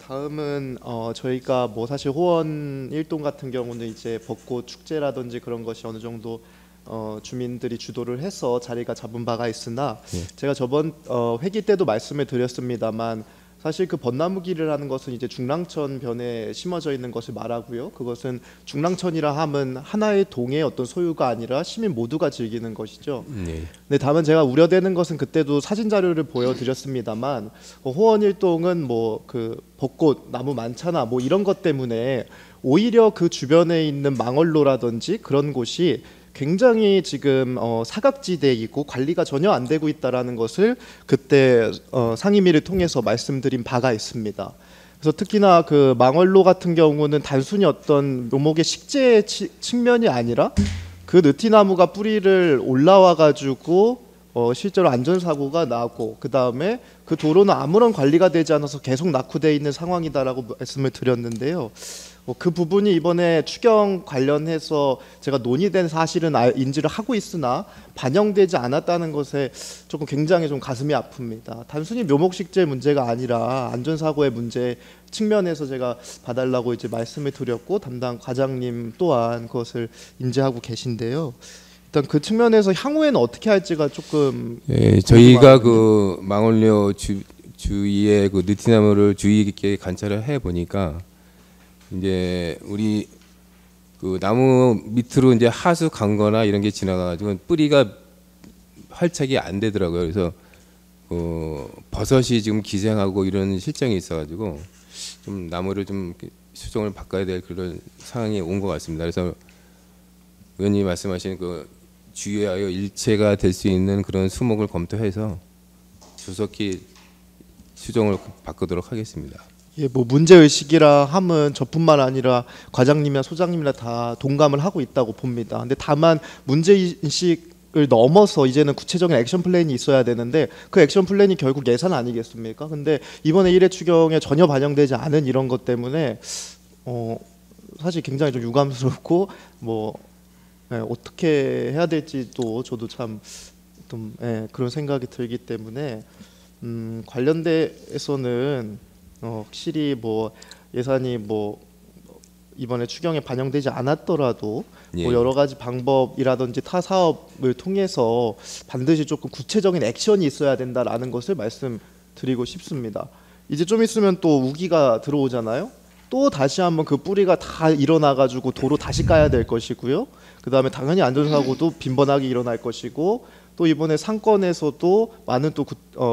다음은 저희가 뭐 사실 호원 일동 같은 경우는 이제 벚꽃 축제라든지 그런 것이 어느 정도 주민들이 주도를 해서 자리가 잡은 바가 있으나 제가 저번 회기 때도 말씀을 드렸습니다만 사실 그 벚나무길을 하는 것은 이제 중랑천 변에 심어져 있는 것을 말하고요. 그것은 중랑천이라 함은 하나의 동의 어떤 소유가 아니라 시민 모두가 즐기는 것이죠. 근데 다만 제가 우려되는 것은 그때도 사진 자료를 보여드렸습니다만 호원 일동은 뭐 그 벚꽃 나무 많잖아 뭐 이런 것 때문에 오히려 그 주변에 있는 망원로라든지 그런 곳이 굉장히 지금 사각지대이고 관리가 전혀 안 되고 있다라는 것을 그때 상임위를 통해서 말씀드린 바가 있습니다. 그래서 특히나 그 망원로 같은 경우는 단순히 어떤 묘목의 식재 측면이 아니라 그 느티나무가 뿌리를 올라와 가지고 실제로 안전사고가 나고 그 다음에 그 도로는 아무런 관리가 되지 않아서 계속 낙후되어 있는 상황이다라고 말씀을 드렸는데요. 그 부분이 이번에 추경 관련해서 제가 논의된 사실은 인지를 하고 있으나 반영되지 않았다는 것에 조금 굉장히 좀 가슴이 아픕니다. 단순히 묘목식재 문제가 아니라 안전사고의 문제 측면에서 제가 봐달라고 이제 말씀을 드렸고 담당 과장님 또한 그것을 인지하고 계신데요. 일단 그 측면에서 향후에는 어떻게 할지가 조금 저희가 그 망원로 주위에 그 느티나무를 주의 깊게 관찰을 해 보니까 이제 우리 그 나무 밑으로 이제 하수 강거나 이런 게 지나가가지고 뿌리가 활착이 안 되더라고요. 그래서 버섯이 지금 기생하고 이런 실정이 있어가지고 좀 나무를 좀 수종을 바꿔야 될 그런 상황이 온 것 같습니다. 그래서 의원님 말씀하신 그 주의하여 일체가 될 수 있는 그런 수목을 검토해서 조속히 수종을 바꾸도록 하겠습니다. 예, 뭐 문제 의식이라 함은 저뿐만 아니라 과장님이나 소장님이나 다 동감을 하고 있다고 봅니다. 근데 다만 문제 의식 넘어서 이제는 구체적인 액션 플랜이 있어야 되는데 그 액션 플랜이 결국 예산 아니겠습니까? 근데 이번에 1회 추경에 전혀 반영되지 않은 이런 것 때문에 사실 굉장히 좀 유감스럽고 뭐 어떻게 해야 될지도 저도 참 좀 그런 생각이 들기 때문에 관련돼서는 확실히 뭐 예산이 뭐 이번에 추경에 반영되지 않았더라도 뭐 여러 가지 방법이라든지 타 사업을 통해서 반드시 조금 구체적인 액션이 있어야 된다라는 것을 말씀드리고 싶습니다. 이제 좀 있으면 또 우기가 들어오잖아요. 또 다시 한번 그 뿌리가 다 일어나가지고 도로 다시 까야 될 것이고요. 그 다음에 당연히 안전사고도 빈번하게 일어날 것이고 또 이번에 상권에서도 많은 또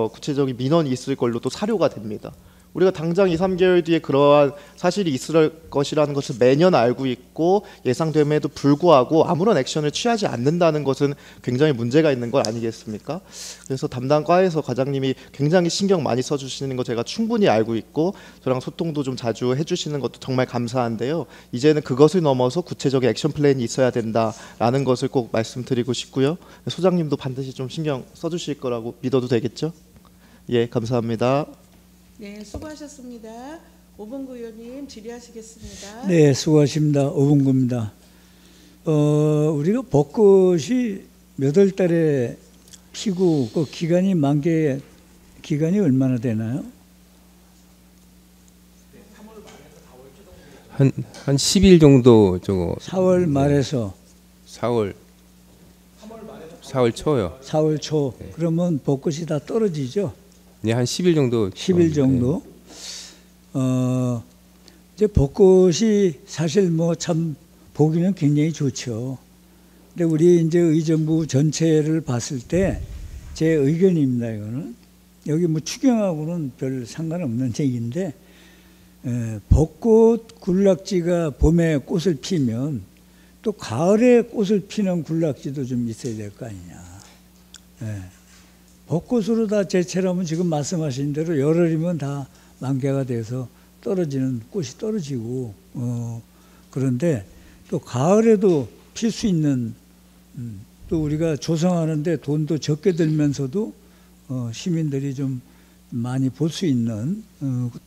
구체적인 민원이 있을 걸로 또 사료가 됩니다. 우리가 당장 2, 3개월 뒤에 그러한 사실이 있을 것이라는 것을 매년 알고 있고 예상됨에도 불구하고 아무런 액션을 취하지 않는다는 것은 굉장히 문제가 있는 것 아니겠습니까? 그래서 담당 과에서 과장님이 굉장히 신경 많이 써주시는 거 제가 충분히 알고 있고 저랑 소통도 좀 자주 해주시는 것도 정말 감사한데요. 이제는 그것을 넘어서 구체적인 액션 플랜이 있어야 된다라는 것을 꼭 말씀드리고 싶고요. 소장님도 반드시 좀 신경 써주실 거라고 믿어도 되겠죠? 예, 감사합니다. 네, 수고하셨습니다. 오봉구 의원님 질의하시겠습니다. 네, 수고하십니다. 오봉구입니다. 우리가 벚꽃이 몇 월 달에 피고 그 기간이 만개 기간이 얼마나 되나요? 한 10일 정도 저거 4월 말에서 4월 초요. 4월 초. 네. 그러면 벚꽃이 다 떨어지죠? 네, 한 10일 정도. 10일 정도. 이제 벚꽃이 사실 뭐 참 보기는 굉장히 좋죠. 근데 우리 이제 의정부 전체를 봤을 때 제 의견입니다. 이거는 여기 뭐 추경하고는 별 상관없는 얘기인데 벚꽃 군락지가 봄에 꽃을 피면 또 가을에 꽃을 피는 군락지도 좀 있어야 될 거 아니냐. 벚꽃으로 다 제철하면 지금 말씀하신 대로 열흘이면 다 만개가 돼서 떨어지는 꽃이 떨어지고 그런데 또 가을에도 필 수 있는 또 우리가 조성하는데 돈도 적게 들면서도 시민들이 좀 많이 볼 수 있는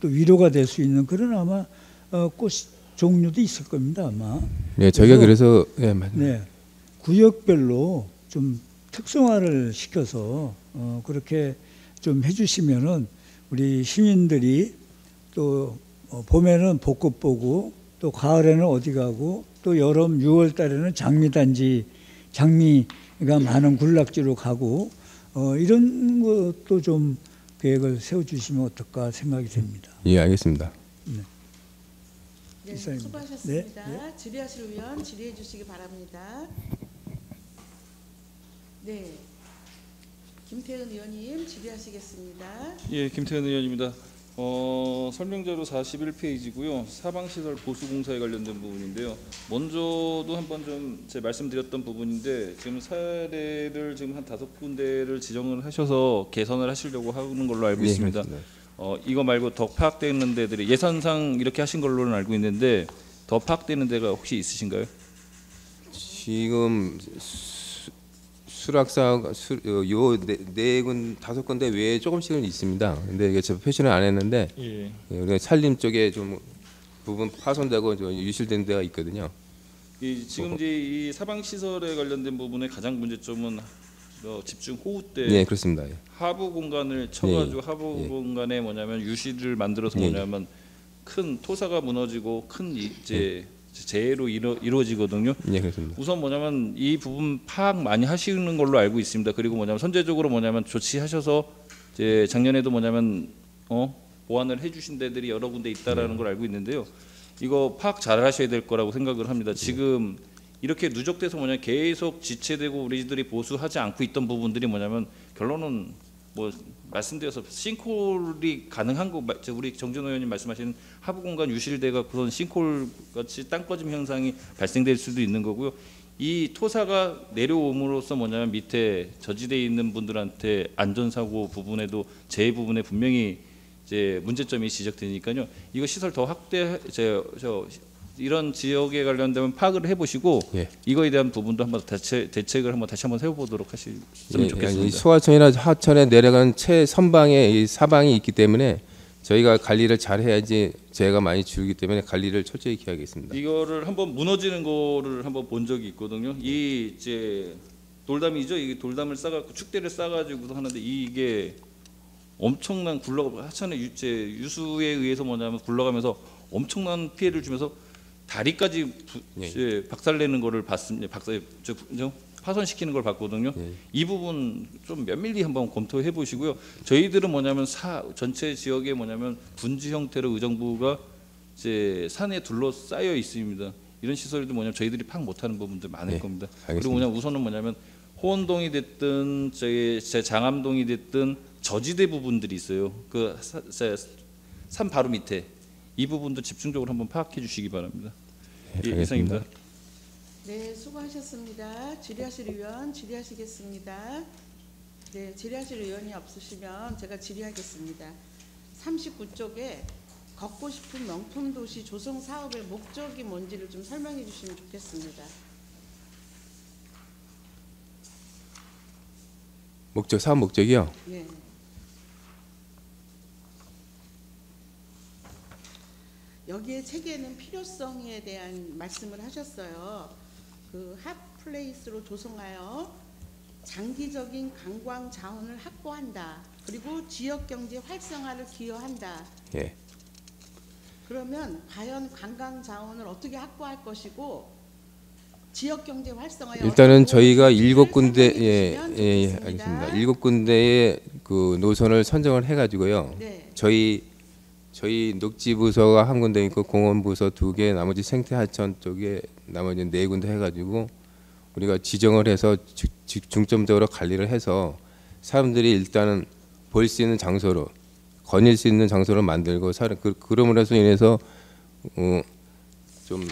또 위로가 될 수 있는 그런 아마 꽃 종류도 있을 겁니다 아마. 네, 저희가 그래서 맞아요. 네, 구역별로 좀 특성화를 시켜서 그렇게 좀 해주시면은 우리 시민들이 또 봄에는 벚꽃 보고 또 가을에는 어디 가고 또 여름 6월 달에는 장미가 많은 군락지로 가고 이런 것도 좀 계획을 세워주시면 어떨까 생각이 됩니다. 예, 알겠습니다. 네, 수고하셨습니다. 네. 질의하실 의원 질의해 주시기 바랍니다. 네, 김태은 의원님 질의하시겠습니다. 예, 김태은 의원입니다. 설명자료 41페이지고요. 사방시설 보수공사에 관련된 부분인데요. 먼저도 한번 좀 제 말씀드렸던 부분인데 지금 사례를 지금 한 5군데를 지정을 하셔서 개선을 하시려고 하는 걸로 알고 있습니다. 이거 말고 더 파악되는 데들이 예산상 이렇게 하신 걸로는 알고 있는데 더 파악되는 데가 혹시 있으신가요? 지금 수락사 요 네 군 5군데 외에 조금씩은 있습니다. 근데 이게 제가 표시는 안 했는데 우리가 산림 쪽에 좀 부분 파손되고 유실된 데가 있거든요. 지금 이제 이 사방 시설에 관련된 부분의 가장 문제점은 집중 호우 때 네, 그렇습니다. 하부 공간을 쳐가지고 하부 공간에 뭐냐면 유실을 만들어서 뭐냐면 큰 토사가 무너지고 큰 이제 재해로 이루어지거든요. 네, 그렇습니다. 우선 뭐냐면 이 부분 파악 많이 하시는 걸로 알고 있습니다. 그리고 뭐냐면 선제적으로 뭐냐면 조치하셔서 이제 작년에도 뭐냐면 보완을 해주신 데들이 여러 군데 있다라는 걸 알고 있는데요. 이거 파악 잘 하셔야 될 거라고 생각을 합니다. 지금 이렇게 누적돼서 뭐냐면 계속 지체되고 우리들이 보수하지 않고 있던 부분들이 뭐냐면 결론은 뭐 말씀드려서 싱크홀이 가능한 거 우리 정준 의원님 말씀하신 하부 공간 유실대가 그런 싱크홀 같이 땅 꺼짐 현상이 발생될 수도 있는 거고요. 이 토사가 내려옴으로써 뭐냐면 밑에 저지대에 있는 분들한테 안전사고 부분에도 재해 부분에 분명히 이제 문제점이 지적되니까요. 이거 시설 더 확대 이런 지역에 관련되면 파악을 해보시고 예. 이거에 대한 부분도 한번 대책을 한번 다시 한번 세워보도록 하시면 좋겠습니다. 이 소하천이나 하천에 내려가는 최선방에 이 사방이 있기 때문에 저희가 관리를 잘 해야지 재해가 많이 줄기 때문에 관리를 철저히 기하겠습니다. 이거를 한번 무너지는 거를 한번 본 적이 있거든요. 이 이제 돌담이죠. 이 돌담을 싸갖고 축대를 싸가지고 하는데 이게 엄청난 하천의 유수에 의해서 뭐냐면 굴러가면서 엄청난 피해를 주면서 다리까지 이제 박살내는 거를 봤습니다. 파손시키는 걸 봤거든요. 이 부분 좀 면밀히 한번 검토해 보시고요. 저희들은 뭐냐면 전체 지역에 뭐냐면 분지 형태로 의정부가 이제 산에 둘러싸여 있습니다. 이런 시설도 뭐냐면 저희들이 파악 못하는 부분들 많을 겁니다. 알겠습니다. 그리고 뭐냐면 우선은 뭐냐면 호원동이 됐든 제 장암동이 됐든 저지대 부분들이 있어요. 그 산 바로 밑에 이 부분도 집중적으로 한번 파악해 주시기 바랍니다. 예, 이상입니다. 네, 수고하셨습니다. 질의하실 의원 질의하시겠습니다. 네, 질의하실 의원이 없으시면 제가 질의하겠습니다. 39쪽에 걷고 싶은 명품 도시 조성 사업의 목적이 뭔지를 좀 설명해 주시면 좋겠습니다. 사업 목적이요? 네. 여기에 책에는 필요성에 대한 말씀을 하셨어요. 그 핫플레이스로 조성하여 장기적인 관광 자원을 확보한다. 그리고 지역 경제 활성화를 기여한다. 예. 그러면 과연 관광 자원을 어떻게 확보할 것이고 지역 경제 활성화에 일단은 저희가 7군데 알겠습니다. 7군데의 그 노선을 선정을 해가지고요. 네. 저희 녹지부서가 한 군데 있고 공원부서 2개, 나머지 생태하천 쪽에 나머지 4군데 해가지고 우리가 지정을 해서 중점적으로 관리를 해서 사람들이 일단은 볼 수 있는 장소로 거닐 수 있는 장소를 만들고 그럼으로 인해서 좀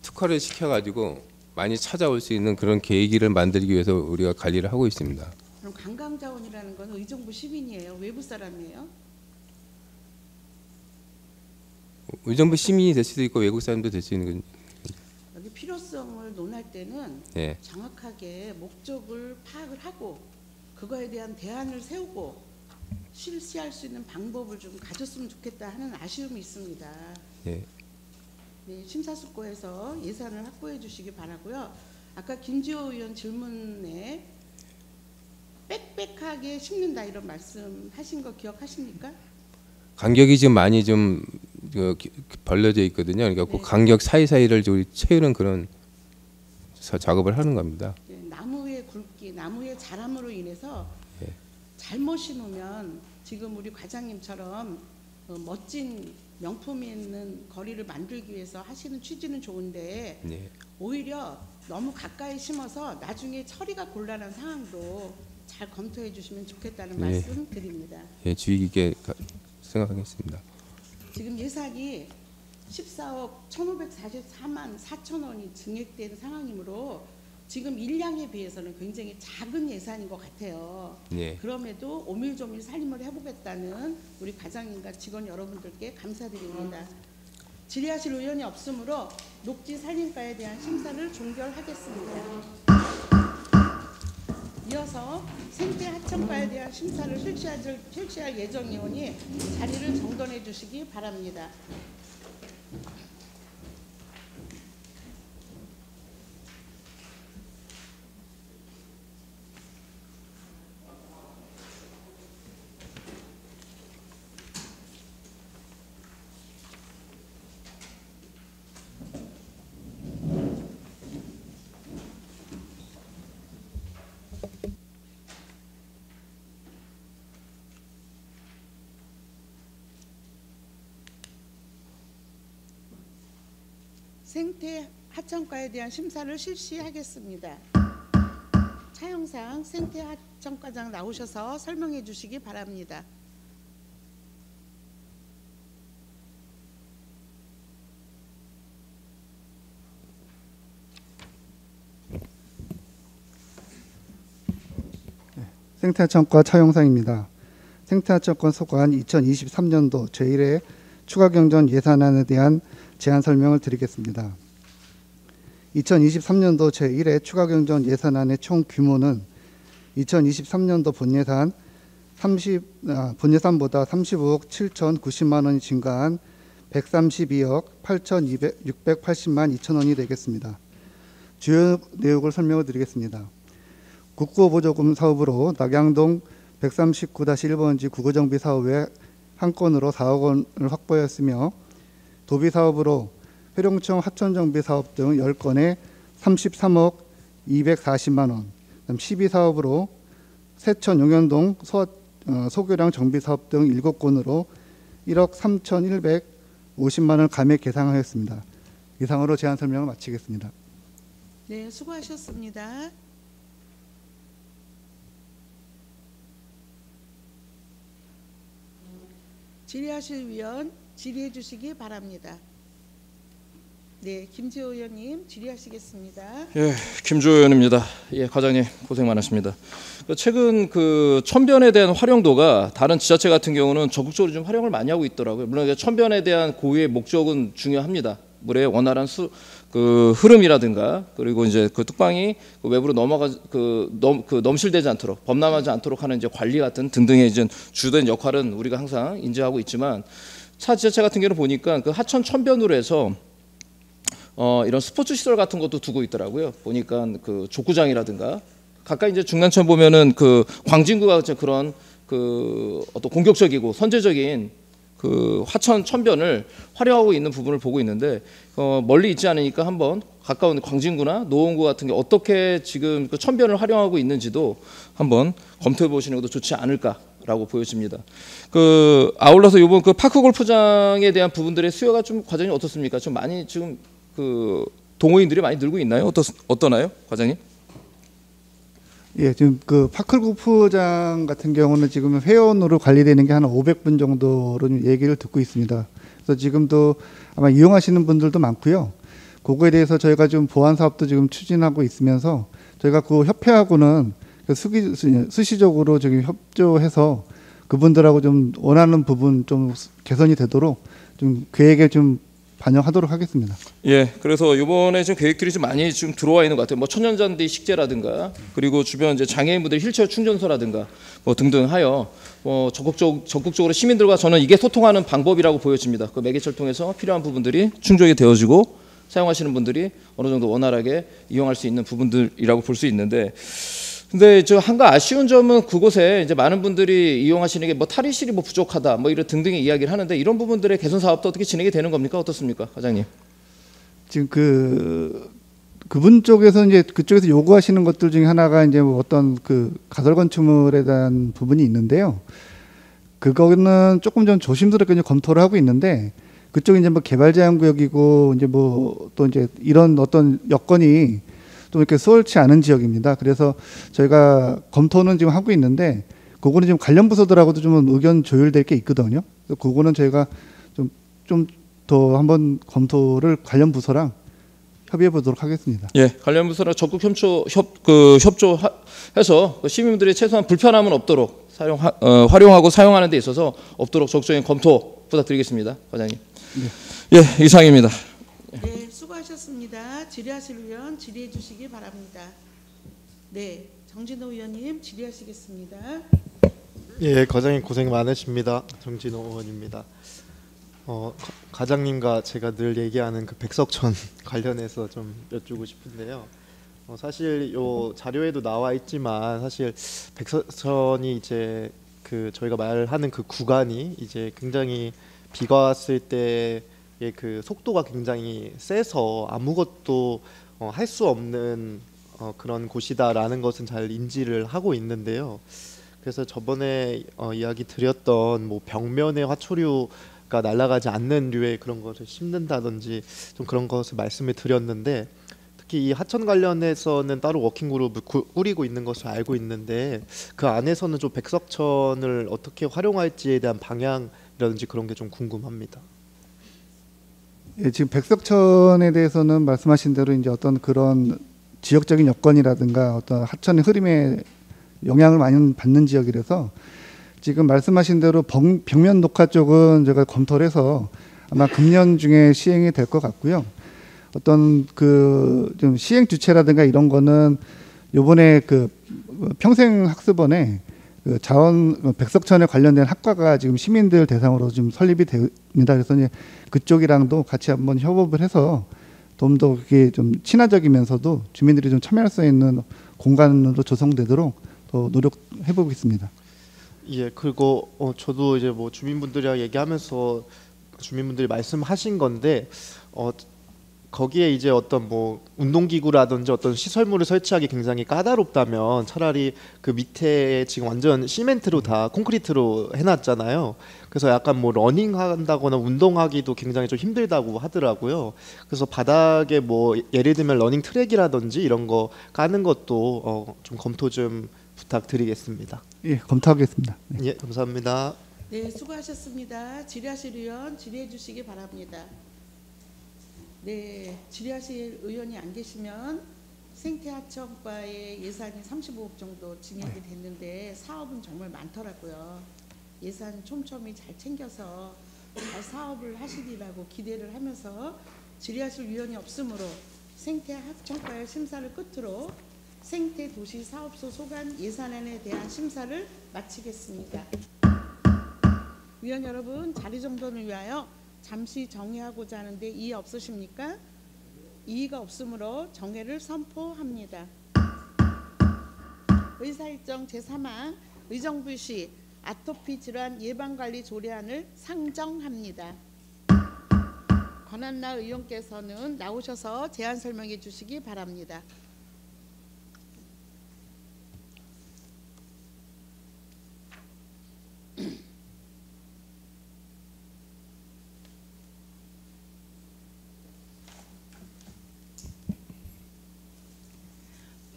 특화를 시켜가지고 많이 찾아올 수 있는 그런 계기를 만들기 위해서 우리가 관리를 하고 있습니다. 그럼 관광 자원이라는 건 의정부 시민이에요? 외부 사람이에요? 의정부 시민이 될 수도 있고 외국 사람도 될 수 있는 여기 필요성을 논할 때는 예. 정확하게 목적을 파악을 하고 그거에 대한 대안을 세우고 실시할 수 있는 방법을 좀 가졌으면 좋겠다 하는 아쉬움이 있습니다. 예. 네, 심사숙고해서 예산을 확보해 주시기 바라고요. 아까 김지호 의원 질문에 빽빽하게 심는다 이런 말씀하신 거 기억하십니까? 간격이 지금 많이 좀 벌려져 있거든요. 그러니까 그 간격 사이사이를 채우는 그런 작업을 하는 겁니다. 네, 나무의 굵기, 나무의 자람으로 인해서 예. 잘못 심으면 지금 우리 과장님처럼 멋진 명품 있는 거리를 만들기 위해서 하시는 취지는 좋은데 네. 오히려 너무 가까이 심어서 나중에 처리가 곤란한 상황도 잘 검토해 주시면 좋겠다는 네. 말씀 드립니다. 예, 주의 깊게 생각하겠습니다. 지금 예산이 14억 1,544만 4천 원이 증액된 상황이므로 지금 일량에 비해서는 굉장히 작은 예산인 것 같아요. 네. 그럼에도 오밀조밀 살림을 해보겠다는 우리 과장님과 직원 여러분들께 감사드립니다. 질의하실 의원이 없으므로 녹지 살림가에 대한 심사를 종결하겠습니다. 이어서 생태 하천가에 대한 심사를 실시할 예정이오니 자리를 정돈해 주시기 바랍니다. 생태 하천가에 대한 심사를 실시하겠습니다. 차영상 생태 하천과장 나오셔서 설명해 주시기 바랍니다. 생태하천과 차영상입니다. 생태하천권 소관 2023년도 제1회 추가경정 예산안에 대한 제안 설명을 드리겠습니다. 2023년도 제1회 추가경정 예산안의 총 규모는 2023년도 본예산보다 35억 7,090만 원이 증가한 132억 8,680만 2천 원이 되겠습니다. 주요 내용을 설명을 드리겠습니다. 국고보조금 사업으로 낙양동 139-1번지 국어정비 사업에 한 건으로 4억 원을 확보하였으며, 도비 사업으로 회룡청 하천정비 사업 등 10건에 33억 240만 원, 12 사업으로 세천 용현동 소교량 정비 사업 등 7건으로 1억 3,150만 원을 감액 계상하였습니다. 이상으로 제안 설명을 마치겠습니다. 네, 수고하셨습니다. 질의하실 위원 질의해 주시기 바랍니다. 네, 김지호 의원님 질의하시겠습니다. 예, 김주호 의원입니다. 예, 과장님 고생 많으십니다. 최근 그 천변에 대한 활용도가 다른 지자체 같은 경우는 적극적으로 좀 활용을 많이 하고 있더라고요. 물론 천변에 대한 고유의 목적은 중요합니다. 물의 원활한 그 흐름이라든가, 그리고 이제 그 뚝방이 그 외부로 넘실되지 않도록, 범람하지 않도록 하는 이제 관리 같은 등등의 이제 주된 역할은 우리가 항상 인지하고 있지만, 차 지자체 같은 경우는 보니까 그 하천 천변으로 해서 이런 스포츠 시설 같은 것도 두고 있더라고요. 보니까 그 족구장이라든가, 가까이 이제 중랑천 보면은 그 광진구가 그런 그 어떤 공격적이고 선제적인 그 하천 천변을 활용하고 있는 부분을 보고 있는데, 멀리 있지 않으니까 한번 가까운 광진구나 노원구 같은 게 어떻게 지금 그 천변을 활용하고 있는지도 한번 검토해 보시는 것도 좋지 않을까라고 보여집니다. 그 아울러서 이번 그 파크 골프장에 대한 부분들의 수요가 좀 과장님 어떻습니까? 좀 많이 지금 그 동호인들이 많이 늘고 있나요? 어떠나요, 과장님? 예, 지금 그 파크 골프장 같은 경우는 지금 회원으로 관리되는 게 한 500분 정도로 좀 얘기를 듣고 있습니다. 그래서 지금도 아마 이용하시는 분들도 많고요. 그거에 대해서 저희가 좀 보완 사업도 지금 추진하고 있으면서 저희가 그 협회하고는 수시적으로 저기 협조해서 그분들하고 좀 원하는 부분 좀 개선이 되도록 좀 계획에 좀 반영하도록 하겠습니다. 예, 그래서 이번에 지금 계획들이 좀 많이 지금 들어와 있는 것 같아요. 뭐 천연잔디 식재라든가, 그리고 주변 이제 장애인분들 휠체어 충전소라든가 뭐 등등하여 적극적으로 시민들과 저는 이게 소통하는 방법이라고 보여집니다. 그 매개체를 통해서 필요한 부분들이 충족이 되어지고 사용하시는 분들이 어느 정도 원활하게 이용할 수 있는 부분들이라고 볼 수 있는데, 근데 저 한 가지 아쉬운 점은 그곳에 이제 많은 분들이 이용하시는 게 뭐 탈의실이 뭐 부족하다 뭐 이런 등등의 이야기를 하는데, 이런 부분들의 개선 사업도 어떻게 진행이 되는 겁니까? 어떻습니까, 과장님? 지금 그분 쪽에서 이제 그쪽에서 요구하시는 것들 중에 하나가 이제 뭐 어떤 그 가설 건축물에 대한 부분이 있는데요. 그거는 조금 좀 조심스럽게 이제 검토를 하고 있는데, 그쪽이 이제 뭐 개발 제한 구역이고 이제 뭐 또 이제 이런 어떤 여건이 좀 이렇게 수월치 않은 지역입니다. 그래서 저희가 검토는 지금 하고 있는데, 그거는 지금 관련 부서들하고도 좀 의견 조율될 게 있거든요. 그래서 그거는 저희가 좀 더 한번 검토를 관련 부서랑 협의해 보도록 하겠습니다. 예, 관련 부서랑 적극 협조해서 시민들이 최소한 불편함은 없도록 활용하고 사용하는 데 있어서 없도록 적극적인 검토 부탁드리겠습니다, 과장님. 네. 예, 이상입니다. 네, 수고하셨습니다. 질의하실 위원 질의해 주시기 바랍니다. 네, 정진호 의원님 질의하시겠습니다. 예, 과장님 고생 많으십니다. 정진호 의원입니다. 과장님과 제가 늘 얘기하는 그 백석천 관련해서 좀 여쭈고 싶은데요. 사실 요 자료에도 나와 있지만, 사실 백석천이 이제 그 저희가 말하는 그 구간이 이제 굉장히 비가 왔을 때의 그 속도가 굉장히 세서 아무것도 할 수 없는 그런 곳이다라는 것은 잘 인지를 하고 있는데요. 그래서 저번에 이야기 드렸던 뭐 벽면의 화초류가 날아가지 않는 류의 그런 것을 심는다든지 좀 그런 것을 말씀을 드렸는데, 특히 이 하천 관련해서는 따로 워킹그룹을 꾸리고 있는 것을 알고 있는데, 그 안에서는 좀 백석천을 어떻게 활용할지에 대한 방향이라든지 그런 게 좀 궁금합니다. 예, 지금 백석천에 대해서는 말씀하신 대로 이제 어떤 그런 지역적인 여건이라든가 어떤 하천의 흐름에 영향을 많이 받는 지역이라서, 지금 말씀하신 대로 벽면 녹화 쪽은 제가 검토를 해서 아마 금년 중에 시행이 될 것 같고요. 어떤 그 좀 시행 주체라든가 이런 거는 요번에 그 평생학습원에 그 자원 백석천에 관련된 학과가 지금 시민들 대상으로 좀 설립이 됩니다. 그래서 이제 그쪽이랑도 같이 한번 협업을 해서 좀 더 그게 좀 친화적이면서도 주민들이 좀 참여할 수 있는 공간으로 조성되도록 더 노력해 보겠습니다. 예, 그리고 저도 이제 뭐 주민분들이랑 얘기하면서 주민분들이 말씀하신 건데 거기에 이제 어떤 뭐 운동기구라든지 어떤 시설물을 설치하기 굉장히 까다롭다면 차라리 그 밑에 지금 완전 시멘트로 다 콘크리트로 해놨잖아요. 그래서 약간 뭐 러닝한다거나 운동하기도 굉장히 좀 힘들다고 하더라고요. 그래서 바닥에 뭐 예를 들면 러닝 트랙이라든지 이런 거 까는 것도 좀 검토 좀 부탁드리겠습니다. 예, 검토하겠습니다. 네. 예, 감사합니다. 네, 수고하셨습니다. 질의하실 의원 질의해 주시기 바랍니다. 네, 질의하실 의원이 안 계시면 생태하천과의 예산이 35억 정도 증액이 됐는데 사업은 정말 많더라고요. 예산 촘촘히 잘 챙겨서 잘 사업을 하시리라고 기대를 하면서 질의하실 위원이 없으므로 생태하천과의 심사를 끝으로 생태도시사업소 소관 예산안에 대한 심사를 마치겠습니다. 위원 여러분, 자리 정돈을 위하여 잠시 정회하고자 하는데 이의 없으십니까? 이의가 없으므로 정회를 선포합니다. 의사일정 제3항 의정부시 아토피 질환 예방관리 조례안을 상정합니다. 권한나 의원께서는 나오셔서 제안 설명해 주시기 바랍니다.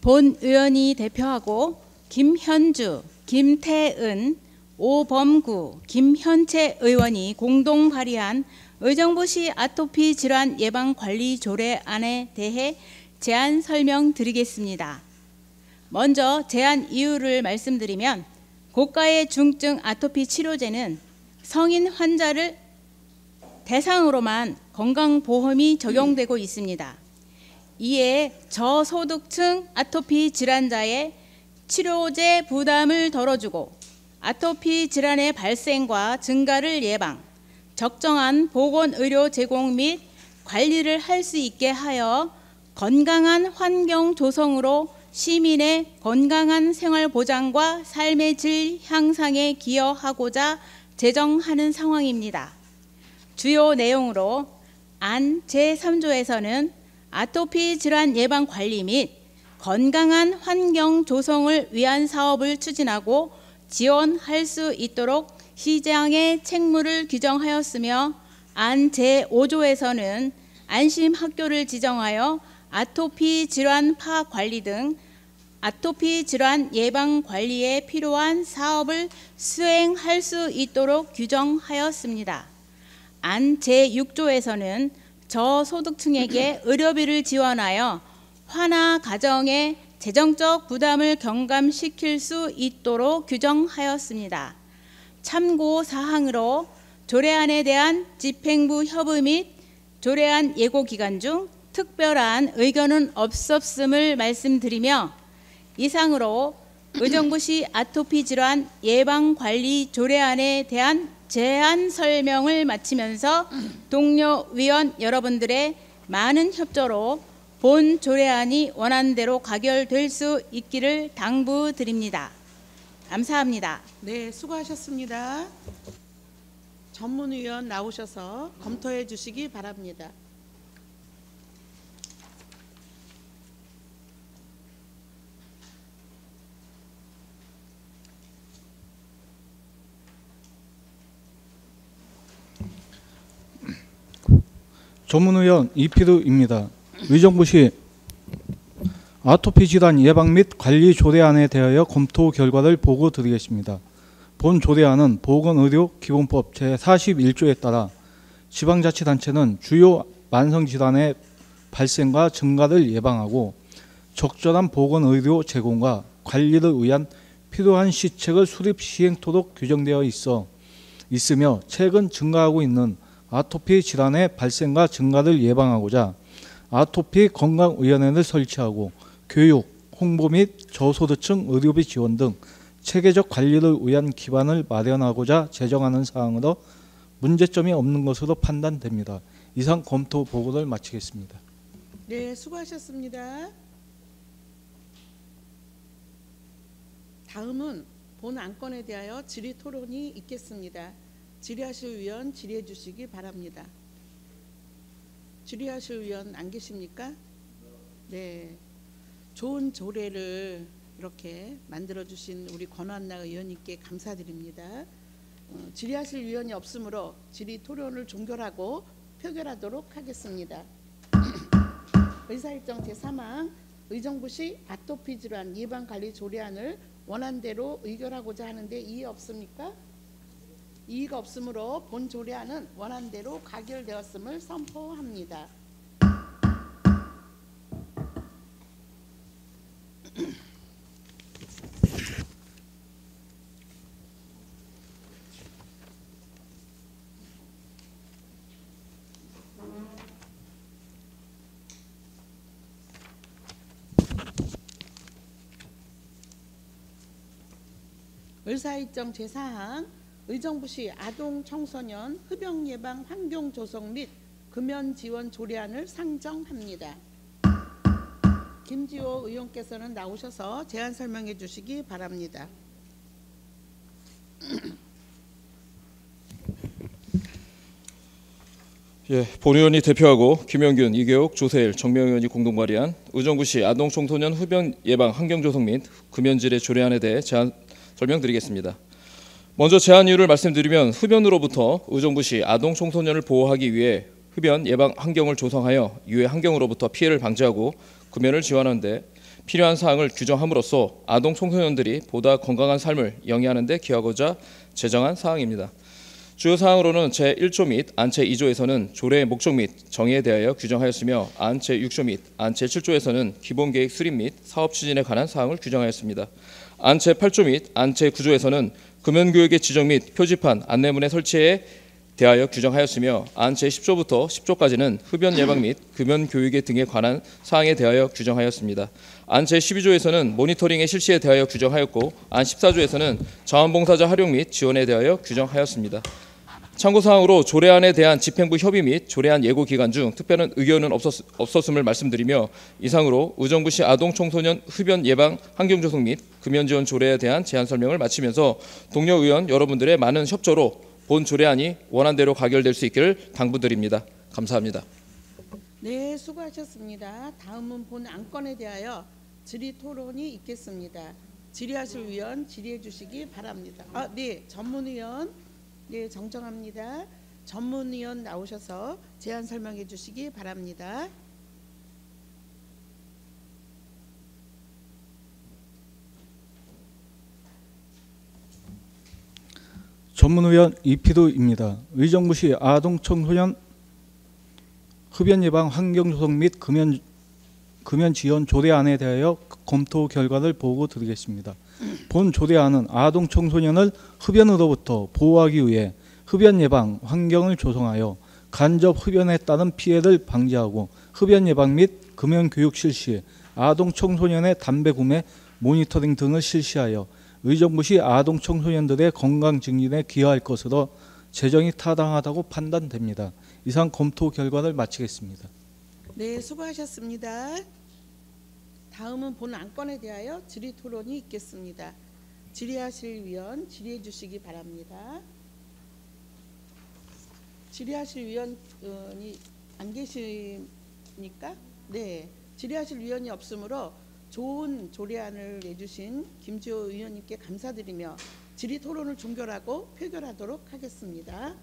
본 의원이 대표하고 김현주, 김태은, 오범구, 김현채 의원이 공동 발의한 의정부시 아토피 질환 예방 관리 조례안에 대해 제안 설명드리겠습니다. 먼저 제안 이유를 말씀드리면 고가의 중증 아토피 치료제는 성인 환자를 대상으로만 건강보험이 적용되고 있습니다. 이에 저소득층 아토피 질환자의 치료제 부담을 덜어주고 아토피 질환의 발생과 증가를 예방, 적정한 보건의료 제공 및 관리를 할 수 있게 하여 건강한 환경 조성으로 시민의 건강한 생활 보장과 삶의 질 향상에 기여하고자 제정하는 상황입니다. 주요 내용으로 안 제3조에서는 아토피 질환 예방 관리 및 건강한 환경 조성을 위한 사업을 추진하고 지원할 수 있도록 시장의 책무를 규정하였으며 안 제5조에서는 안심학교를 지정하여 아토피 질환 파악 관리 등 아토피 질환 예방 관리에 필요한 사업을 수행할 수 있도록 규정하였습니다. 안 제6조에서는 저소득층에게 의료비를 지원하여 환아 가정의 재정적 부담을 경감시킬 수 있도록 규정하였습니다. 참고 사항으로 조례안에 대한 집행부 협의 및 조례안 예고 기간 중 특별한 의견은 없었음을 말씀드리며 이상으로 의정부시 아토피 질환 예방 관리 조례안에 대한 제안 설명을 마치면서 동료 위원 여러분들의 많은 협조로 본 조례안이 원안대로 가결될 수 있기를 당부드립니다. 감사합니다. 네, 수고하셨습니다. 전문위원 나오셔서 검토해 주시기 바랍니다. 전문위원 이필우입니다. 의정부시 아토피 질환 예방 및 관리 조례안에 대하여 검토 결과를 보고 드리겠습니다. 본 조례안은 보건의료기본법 제41조에 따라 지방자치단체는 주요 만성질환의 발생과 증가를 예방하고 적절한 보건의료 제공과 관리를 위한 필요한 시책을 수립 시행토록 규정되어 있으며 최근 증가하고 있는 아토피 질환의 발생과 증가를 예방하고자 아토피 건강위원회를 설치하고 교육, 홍보 및 저소득층 의료비 지원 등 체계적 관리를 위한 기반을 마련하고자 제정하는 사항으로 문제점이 없는 것으로 판단됩니다. 이상 검토 보고를 마치겠습니다. 네, 수고하셨습니다. 다음은 본 안건에 대하여 질의 토론이 있겠습니다. 질의하실 위원 질의해 주시기 바랍니다. 질의하실 위원 안 계십니까? 네, 좋은 조례를 이렇게 만들어 주신 우리 권한나 의원님께 감사드립니다. 질의하실 위원이 없으므로 질의 토론을 종결하고 표결하도록 하겠습니다. 의사일정 제3항 의정부시 아토피 질환 예방관리 조례안을 원안대로 의결하고자 하는데 이의 없습니까? 이의가 없으므로 본 조례안은 원안대로 가결되었음을 선포합니다. 의사일정 제4항 의정부시 아동 청소년 흡연 예방 환경 조성 및 금연 지원 조례안을 상정합니다. 김지호 의원께서는 나오셔서 제안 설명해 주시기 바랍니다. 예, 본 의원이 대표하고 김영균, 이계옥, 조세일, 정명 의원이 공동 발의한 의정부시 아동 청소년 흡연 예방 환경 조성 및 금연질의 조례안에 대해 제안 설명드리겠습니다. 먼저 제안 이유를 말씀드리면 흡연으로부터 의정부시 아동 청소년을 보호하기 위해 흡연 예방 환경을 조성하여 유해 환경으로부터 피해를 방지하고 금연을 지원하는 데 필요한 사항을 규정함으로써 아동 청소년들이 보다 건강한 삶을 영위하는 데 기여하고자 제정한 사항입니다. 주요 사항으로는 제1조 및 안채 2조에서는 조례의 목적 및 정의에 대하여 규정하였으며 안채 6조 및 안채 7조에서는 기본계획 수립 및 사업 추진에 관한 사항을 규정하였습니다. 안채 8조 및 안채 9조에서는 금연교육의 지정 및 표지판, 안내문의 설치에 대하여 규정하였으며 안채 10조부터 10조까지는 흡연 예방 및 금연교육 등에 관한 사항에 대하여 규정하였습니다. 안채 12조에서는 모니터링의 실시에 대하여 규정하였고 안 14조에서는 자원봉사자 활용 및 지원에 대하여 규정하였습니다. 참고사항으로 조례안에 대한 집행부 협의 및 조례안 예고 기간 중 특별한 의견은 없었음을 말씀드리며 이상으로 의정부시 아동 청소년 흡연 예방 환경 조성 및 금연 지원 조례에 대한 제안 설명을 마치면서 동료 의원 여러분들의 많은 협조로 본 조례안이 원안대로 가결될 수 있기를 당부드립니다. 감사합니다. 네, 수고하셨습니다. 다음은 본 안건에 대하여 질의 토론이 있겠습니다. 질의하실 위원 질의해 주시기 바랍니다. 네, 전문위원 네, 정정합니다. 전문위원 나오셔서 제안 설명해 주시기 바랍니다. 전문위원 이피도입니다. 의정부시 아동 청소년 흡연 예방 환경 조성 및 금연 지원 조례안에 대하여 검토 결과를 보고 드리겠습니다. 본 조례안은 아동 청소년을 흡연으로부터 보호하기 위해 흡연 예방 환경을 조성하여 간접 흡연에 따른 피해를 방지하고 흡연 예방 및 금연 교육 실시, 아동 청소년의 담배 구매 모니터링 등을 실시하여 의정부시 아동 청소년들의 건강 증진에 기여할 것으로 제정이 타당하다고 판단됩니다. 이상 검토 결과를 마치겠습니다. 네, 수고하셨습니다. 다음은 본 안건에 대하여 질의 토론이 있겠습니다. 질의하실 위원 질의해 주시기 바랍니다. 질의하실 위원이 안 계십니까? 네, 질의하실 위원이 없으므로 좋은 조례안을 내주신 김지호 의원님께 감사드리며 질의 토론을 종결하고 표결하도록 하겠습니다.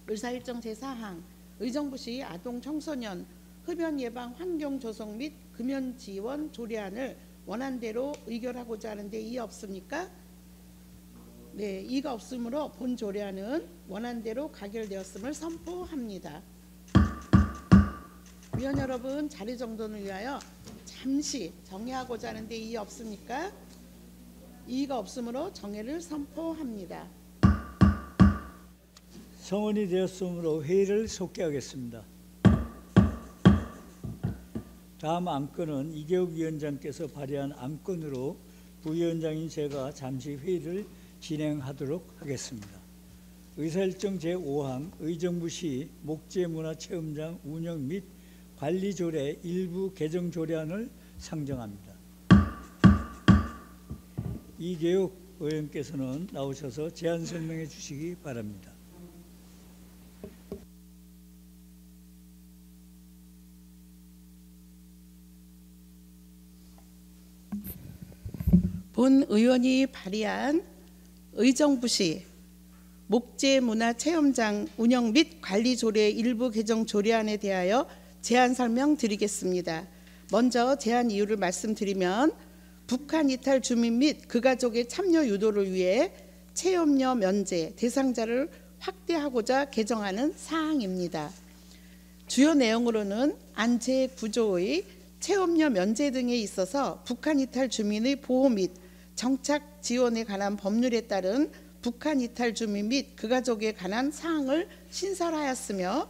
의사일정 제4항 의정부시 아동 청소년 흡연 예방 환경 조성 및 금연 지원 조례안을 원안대로 의결하고자 하는데 이의 없습니까? 네, 이의가 없으므로 본 조례안은 원안대로 가결되었음을 선포합니다. 위원 여러분, 자리 정돈을 위하여 잠시 정회하고자 하는데 이의 없습니까? 이의가 없으므로 정회를 선포합니다. 성원이 되었으므로 회의를 속개하겠습니다. 다음 안건은 이계욱 위원장께서 발의한 안건으로 부위원장인 제가 잠시 회의를 진행하도록 하겠습니다. 의사일정 제5항 의정부시 목재문화체험장 운영 및 관리 조례 일부 개정 조례안을 상정합니다. 이계욱 의원께서는 나오셔서 제안 설명해 주시기 바랍니다. 본 의원이 발의한 의정부시 목재문화체험장 운영 및 관리 조례 일부 개정 조례안에 대하여 제안 설명 드리겠습니다. 먼저 제안 이유를 말씀드리면 북한 이탈 주민 및 그 가족의 참여 유도를 위해 체험료 면제 대상자를 확대하고자 개정하는 사항입니다. 주요 내용으로는 안채 구조의 체험료 면제 등에 있어서 북한 이탈 주민의 보호 및 정착 지원에 관한 법률에 따른 북한 이탈 주민 및 그 가족에 관한 사항을 신설하였으며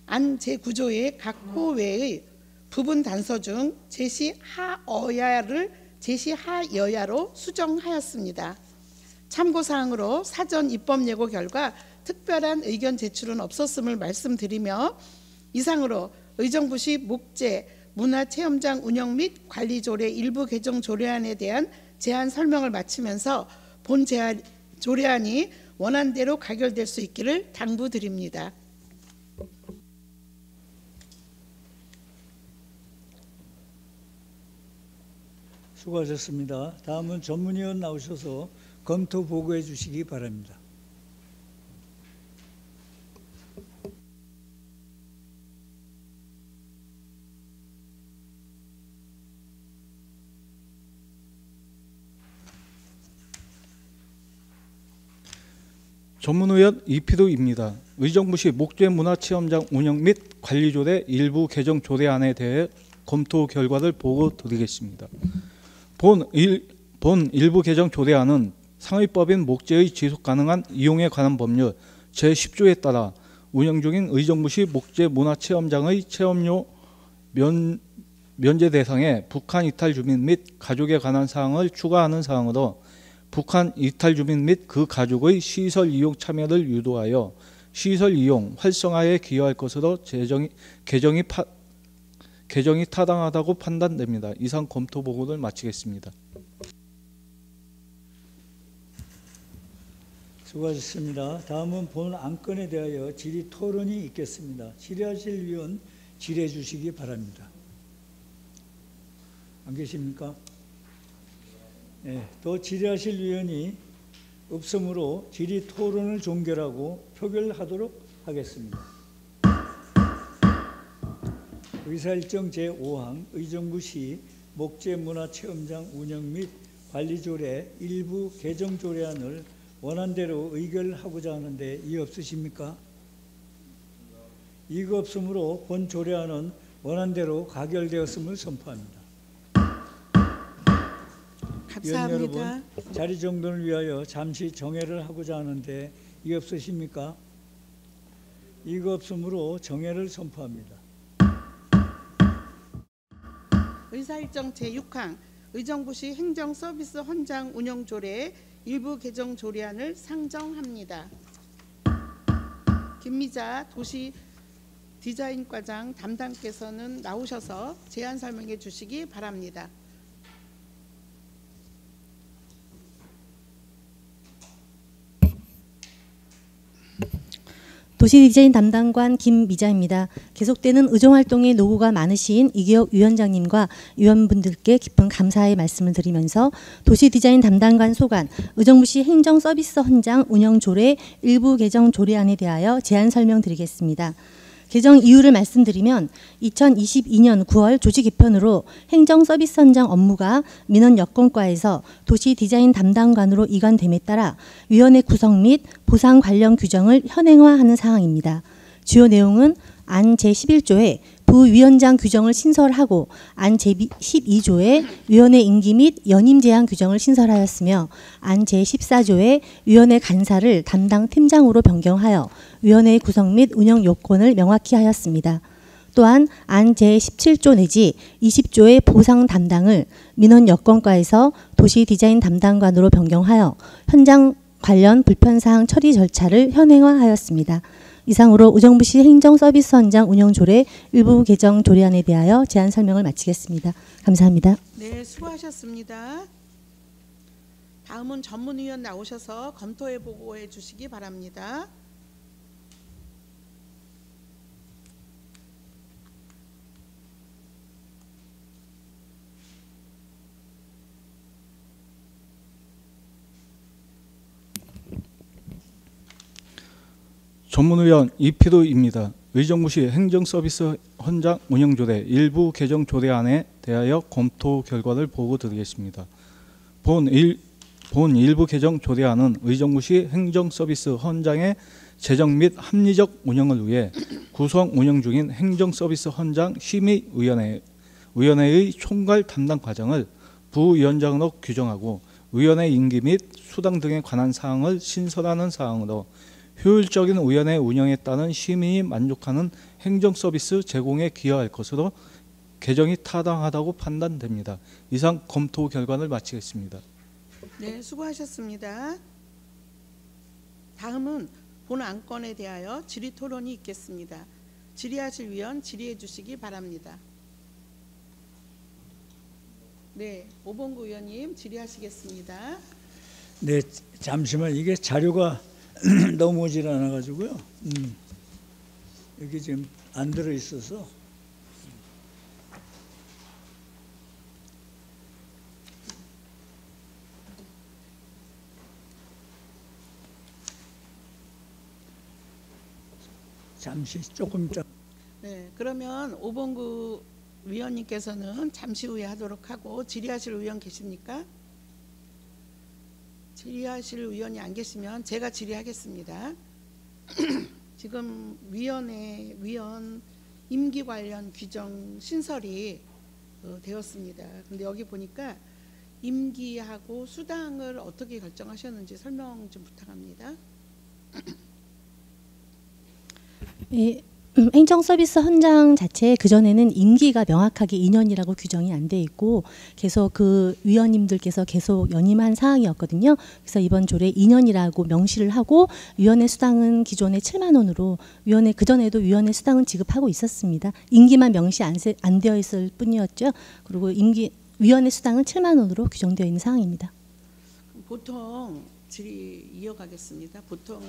안 제9조의 각 호 외의 부분 단서 중 제시하여야를 제시하여야로 수정하였습니다. 참고사항으로 사전 입법 예고 결과 특별한 의견 제출은 없었음을 말씀드리며 이상으로 의정부시 목재 문화체험장 운영 및 관리 조례 일부 개정 조례안에 대한 제안 설명을 마치면서 본 조례안이 원안대로 가결될 수 있기를 당부드립니다. 수고하셨습니다. 다음은 전문위원 나오셔서 검토 보고해 주시기 바랍니다. 전문위원 이피도입니다. 의정부시 목재문화체험장 운영 및 관리조례 일부 개정 조례안에 대해 검토 결과를 보고 드리겠습니다. 본 일부 개정 조례안은 상위법인 목재의 지속 가능한 이용에 관한 법률 제10조에 따라 운영 중인 의정부시 목재문화체험장의 체험료 면제 대상에 북한 이탈 주민 및 가족에 관한 사항을 추가하는 사항으로 북한 이탈 주민 및 그 가족의 시설 이용 참여를 유도하여 시설 이용 활성화에 기여할 것으로 개정이 타당하다고 판단됩니다. 이상 검토 보고를 마치겠습니다. 수고하셨습니다. 다음은 본 안건에 대하여 질의 토론이 있겠습니다. 질의하실 위원 질의해 주시기 바랍니다. 안 계십니까? 네, 또 질의하실 위원이 없으므로 질의 토론을 종결하고 표결하도록 하겠습니다. 의사일정 제5항 의정부시 목재문화체험장 운영 및 관리조례 일부 개정 조례안을 원안대로 의결하고자 하는데 이의 없으십니까? 이가 없으므로 본 조례안은 원안대로 가결되었음을 선포합니다. 위원 여러분, 자리 정돈을 위하여 잠시 정회를 하고자 하는데 이의 없으십니까? 이가 없으므로 정회를 선포합니다. 의사일정 제6항 의정부시 행정서비스 헌장 운영조례 일부 개정 조례안을 상정합니다. 김미자 도시디자인과장 담당께서는 나오셔서 제안 설명해 주시기 바랍니다. 도시디자인 담당관 김미자입니다. 계속되는 의정활동에 노고가 많으신 이계욱 위원장님과 위원분들께 깊은 감사의 말씀을 드리면서 도시디자인 담당관 소관 의정부시 행정서비스 헌장 운영조례 일부 개정 조례안에 대하여 제안 설명드리겠습니다. 개정 이유를 말씀드리면 2022년 9월 조직 개편으로 행정서비스 현장 업무가 민원 여건과에서 도시디자인 담당관으로 이관됨에 따라 위원회 구성 및 보상 관련 규정을 현행화하는 사항입니다. 주요 내용은 안 제11조에 부위원장 규정을 신설하고 안 제12조에 위원회 임기 및 연임 제한 규정을 신설하였으며 안 제14조에 위원회 간사를 담당 팀장으로 변경하여 위원회의 구성 및 운영 요건을 명확히 하였습니다. 또한 안 제17조 내지 20조의 보상 담당을 민원 여건과에서 도시 디자인 담당관으로 변경하여 현장 관련 불편사항 처리 절차를 현행화하였습니다. 이상으로 의정부시 행정서비스헌장 운영조례 일부 개정 조례안에 대하여 제안 설명을 마치겠습니다. 감사합니다. 네, 수고하셨습니다. 다음은 전문위원 나오셔서 검토해 보고해 주시기 바랍니다. 전문위원 이피도입니다. 의정부시 행정서비스 헌장 운영조례 일부 개정 조례안에 대하여 검토 결과를 보고 드리겠습니다. 본 일부 개정 조례안은 의정부시 행정서비스 헌장의 재정 및 합리적 운영을 위해 구성 운영 중인 행정서비스 헌장 심의위원회의 총괄 담당 과정을 부위원장으로 규정하고 위원회 임기 및 수당 등에 관한 사항을 신설하는 사항으로 효율적인 위원회 운영에 따른 시민이 만족하는 행정서비스 제공에 기여할 것으로 개정이 타당하다고 판단됩니다. 이상 검토 결과를 마치겠습니다. 네, 수고하셨습니다. 다음은 본 안건에 대하여 질의 토론이 있겠습니다. 질의하실 위원 질의해 주시기 바랍니다. 네, 오봉구 의원님 질의하시겠습니다. 네, 잠시만 이게 자료가 넘어오질 않아가지고요. 여기 지금 안 들어 있어서. 잠시 조금 더. 네, 그러면 오봉구 위원님께서는 잠시 후에 하도록 하고 질의하실 의원 계십니까? 질의하실 의원이 안 계시면 제가 질의하겠습니다. 지금 위원 임기 관련 규정 신설이 되었습니다. 근데 여기 보니까 임기하고 수당을 어떻게 결정하셨는지 설명 좀 부탁합니다. 예, 행정서비스 헌장 자체 그전에는 임기가 명확하게 2년이라고 규정이 안 돼 있고 계속 그 위원님들께서 계속 연임한 사항이었거든요. 그래서 이번 조례 2년이라고 명시를 하고 위원회 수당은 기존에 7만 원으로 그전에도 위원회 수당은 지급하고 있었습니다. 임기만 명시 안 되어 있을 뿐이었죠. 그리고 위원회 수당은 7만 원으로 규정되어 있는 사항입니다. 보통 질의 이어가겠습니다. 보통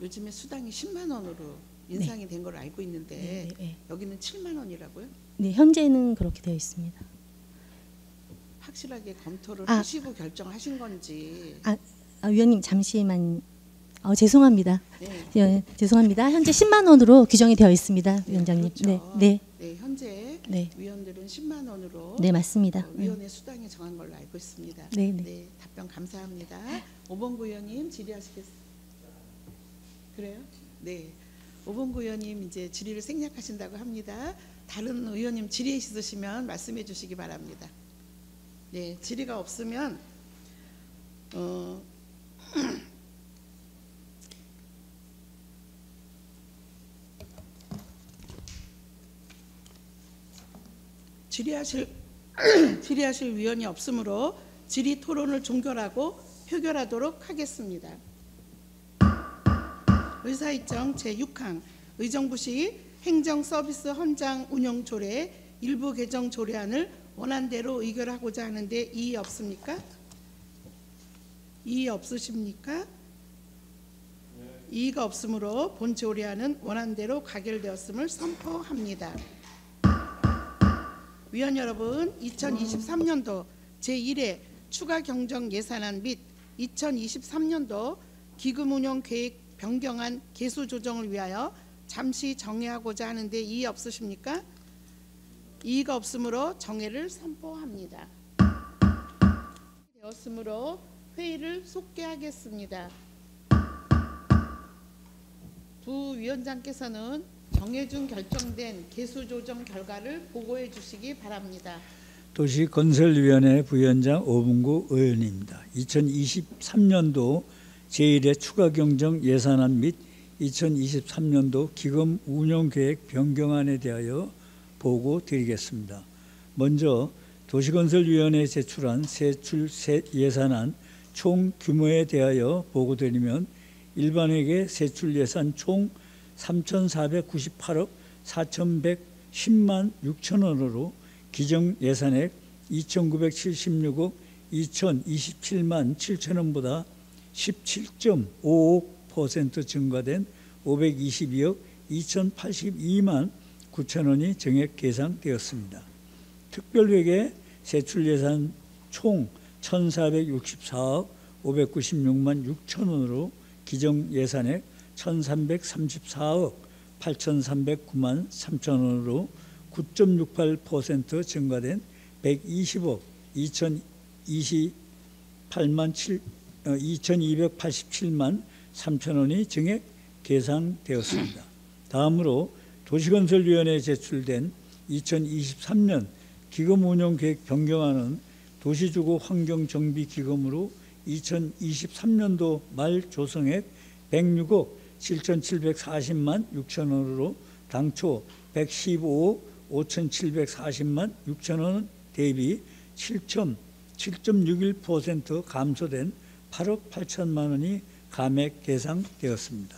요즘에 수당이 10만 원으로 인상이 된 걸로 알고 있는데 여기는 7만 원이라고요? 네, 현재는 그렇게 되어 있습니다. 확실하게 검토를 하시고 결정하신 건지. 위원님 잠시만. 죄송합니다. 네. 죄송합니다. 현재 10만 원으로 규정이 되어 있습니다, 위원장님. 그렇죠. 네. 현재 위원들은 10만 원으로 네, 맞습니다. 위원회 수당이 정한 걸로 알고 있습니다. 네, 답변 감사합니다. 오봉구 의원님 질의하시겠습니다. 그래요? 네. 오봉구 의원님 이제 질의를 생략하신다고 합니다. 다른 의원님 질의 있으시면 말씀해 주시기 바랍니다. 네, 질의가 없으면 질의하실 위원이 없으므로 질의 토론을 종결하고 표결하도록 하겠습니다. 의사일정 제6항 의정부시 행정서비스 헌장 운영 조례 일부 개정 조례안을 원안대로 의결하고자 하는데 이의 없습니까? 이의 없으십니까? 이의가 없으므로 본 조례안은 원안대로 가결되었음을 선포합니다. 위원 여러분, 2023년도 제1회 추가 경정 예산안 및 2023년도 기금 운영 계획 변경안 개수 조정을 위하여 잠시 정회하고자 하는데 이의 없으십니까? 이의가 없으므로 정회를 선포합니다. 되었으므로 회의를 속개하겠습니다. 부위원장께서는 정해준 결정된 개수 조정 결과를 보고해 주시기 바랍니다. 도시건설위원회 부위원장 오분구 의원입니다. 2023년도 제1회 추가경정 예산안 및 2023년도 기금 운영계획 변경안에 대하여 보고 드리겠습니다. 먼저 도시건설위원회에 제출한 세출 예산안 총 규모에 대하여 보고 드리면 일반회계 세출 예산 총 3,498억 4,110만 6천 원으로 기정 예산액 2,976억 2,027만 7천 원보다 17.55% 증가된 522억 2,082만 9천 원이 정액 계상되었습니다. 특별회계 세출 예산 총 1,464억 596만 6천 원으로 기정 예산액 1,334억 8,309만 3천 원으로 9.68% 증가된 120억 2,287만 3천 원이 증액 계상되었습니다. 다음으로 도시건설위원회에 제출된 2023년 기금운용계획 변경안은 도시주거 환경정비기금으로 2023년도 말 조성액 106억 7,740만 6천 원으로 당초 115억 5,740만 6천 원 대비 7.61% 감소된 8억 8천만 원이 감액 계상되었습니다.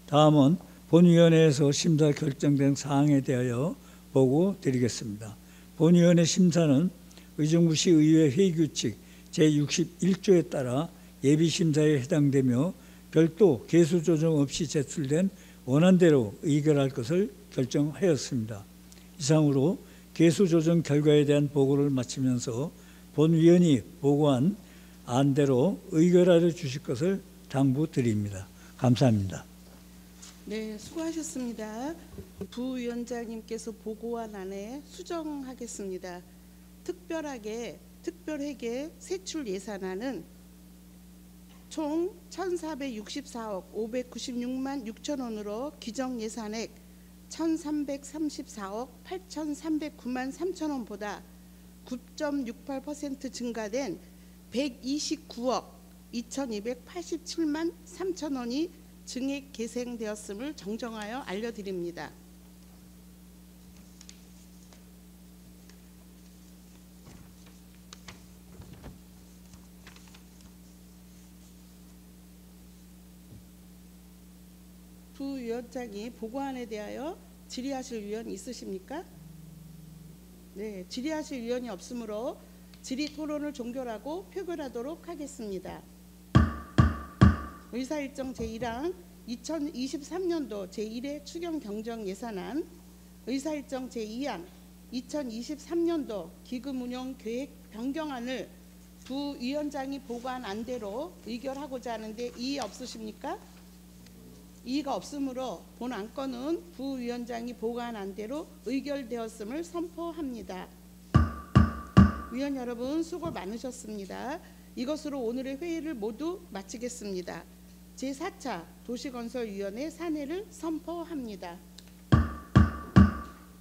다음은 본위원회에서 심사 결정된 사항에 대하여 보고 드리겠습니다. 본위원회 심사는 의정부시 의회 회의규칙 제61조에 따라 예비심사에 해당되며 별도 개수 조정 없이 제출된 원안대로 의결할 것을 결정하였습니다. 이상으로 개수 조정 결과에 대한 보고를 마치면서 본위원이 보고한 안대로 의결하여 주실 것을 당부드립니다. 감사합니다. 네, 수고하셨습니다. 부위원장님께서 보고한 안에 수정하겠습니다. 특별회계 세출 예산안은 총 1,464억 596만 6천 원으로 기정 예산액 1,334억 8,309만 3천 원보다 9.68% 증가된 129억 2,287만 3천 원이 증액 계상되었음을 정정하여 알려드립니다. 부위원장이 보고안에 대하여 질의하실 위원 있으십니까? 네, 질의하실 위원이 없으므로 질의 토론을 종결하고 표결하도록 하겠습니다. 의사일정 제1항 2023년도 제1회 추경경정 예산안, 의사일정 제2항 2023년도 기금운용계획 변경안을 부위원장이 보고한 안대로 의결하고자 하는데 이의 없으십니까? 이의가 없으므로 본 안건은 부위원장이 보고한 안대로 의결되었음을 선포합니다. 위원 여러분 수고 많으셨습니다. 이것으로 오늘의 회의를 모두 마치겠습니다. 제4차 도시건설위원회 산회를 선포합니다.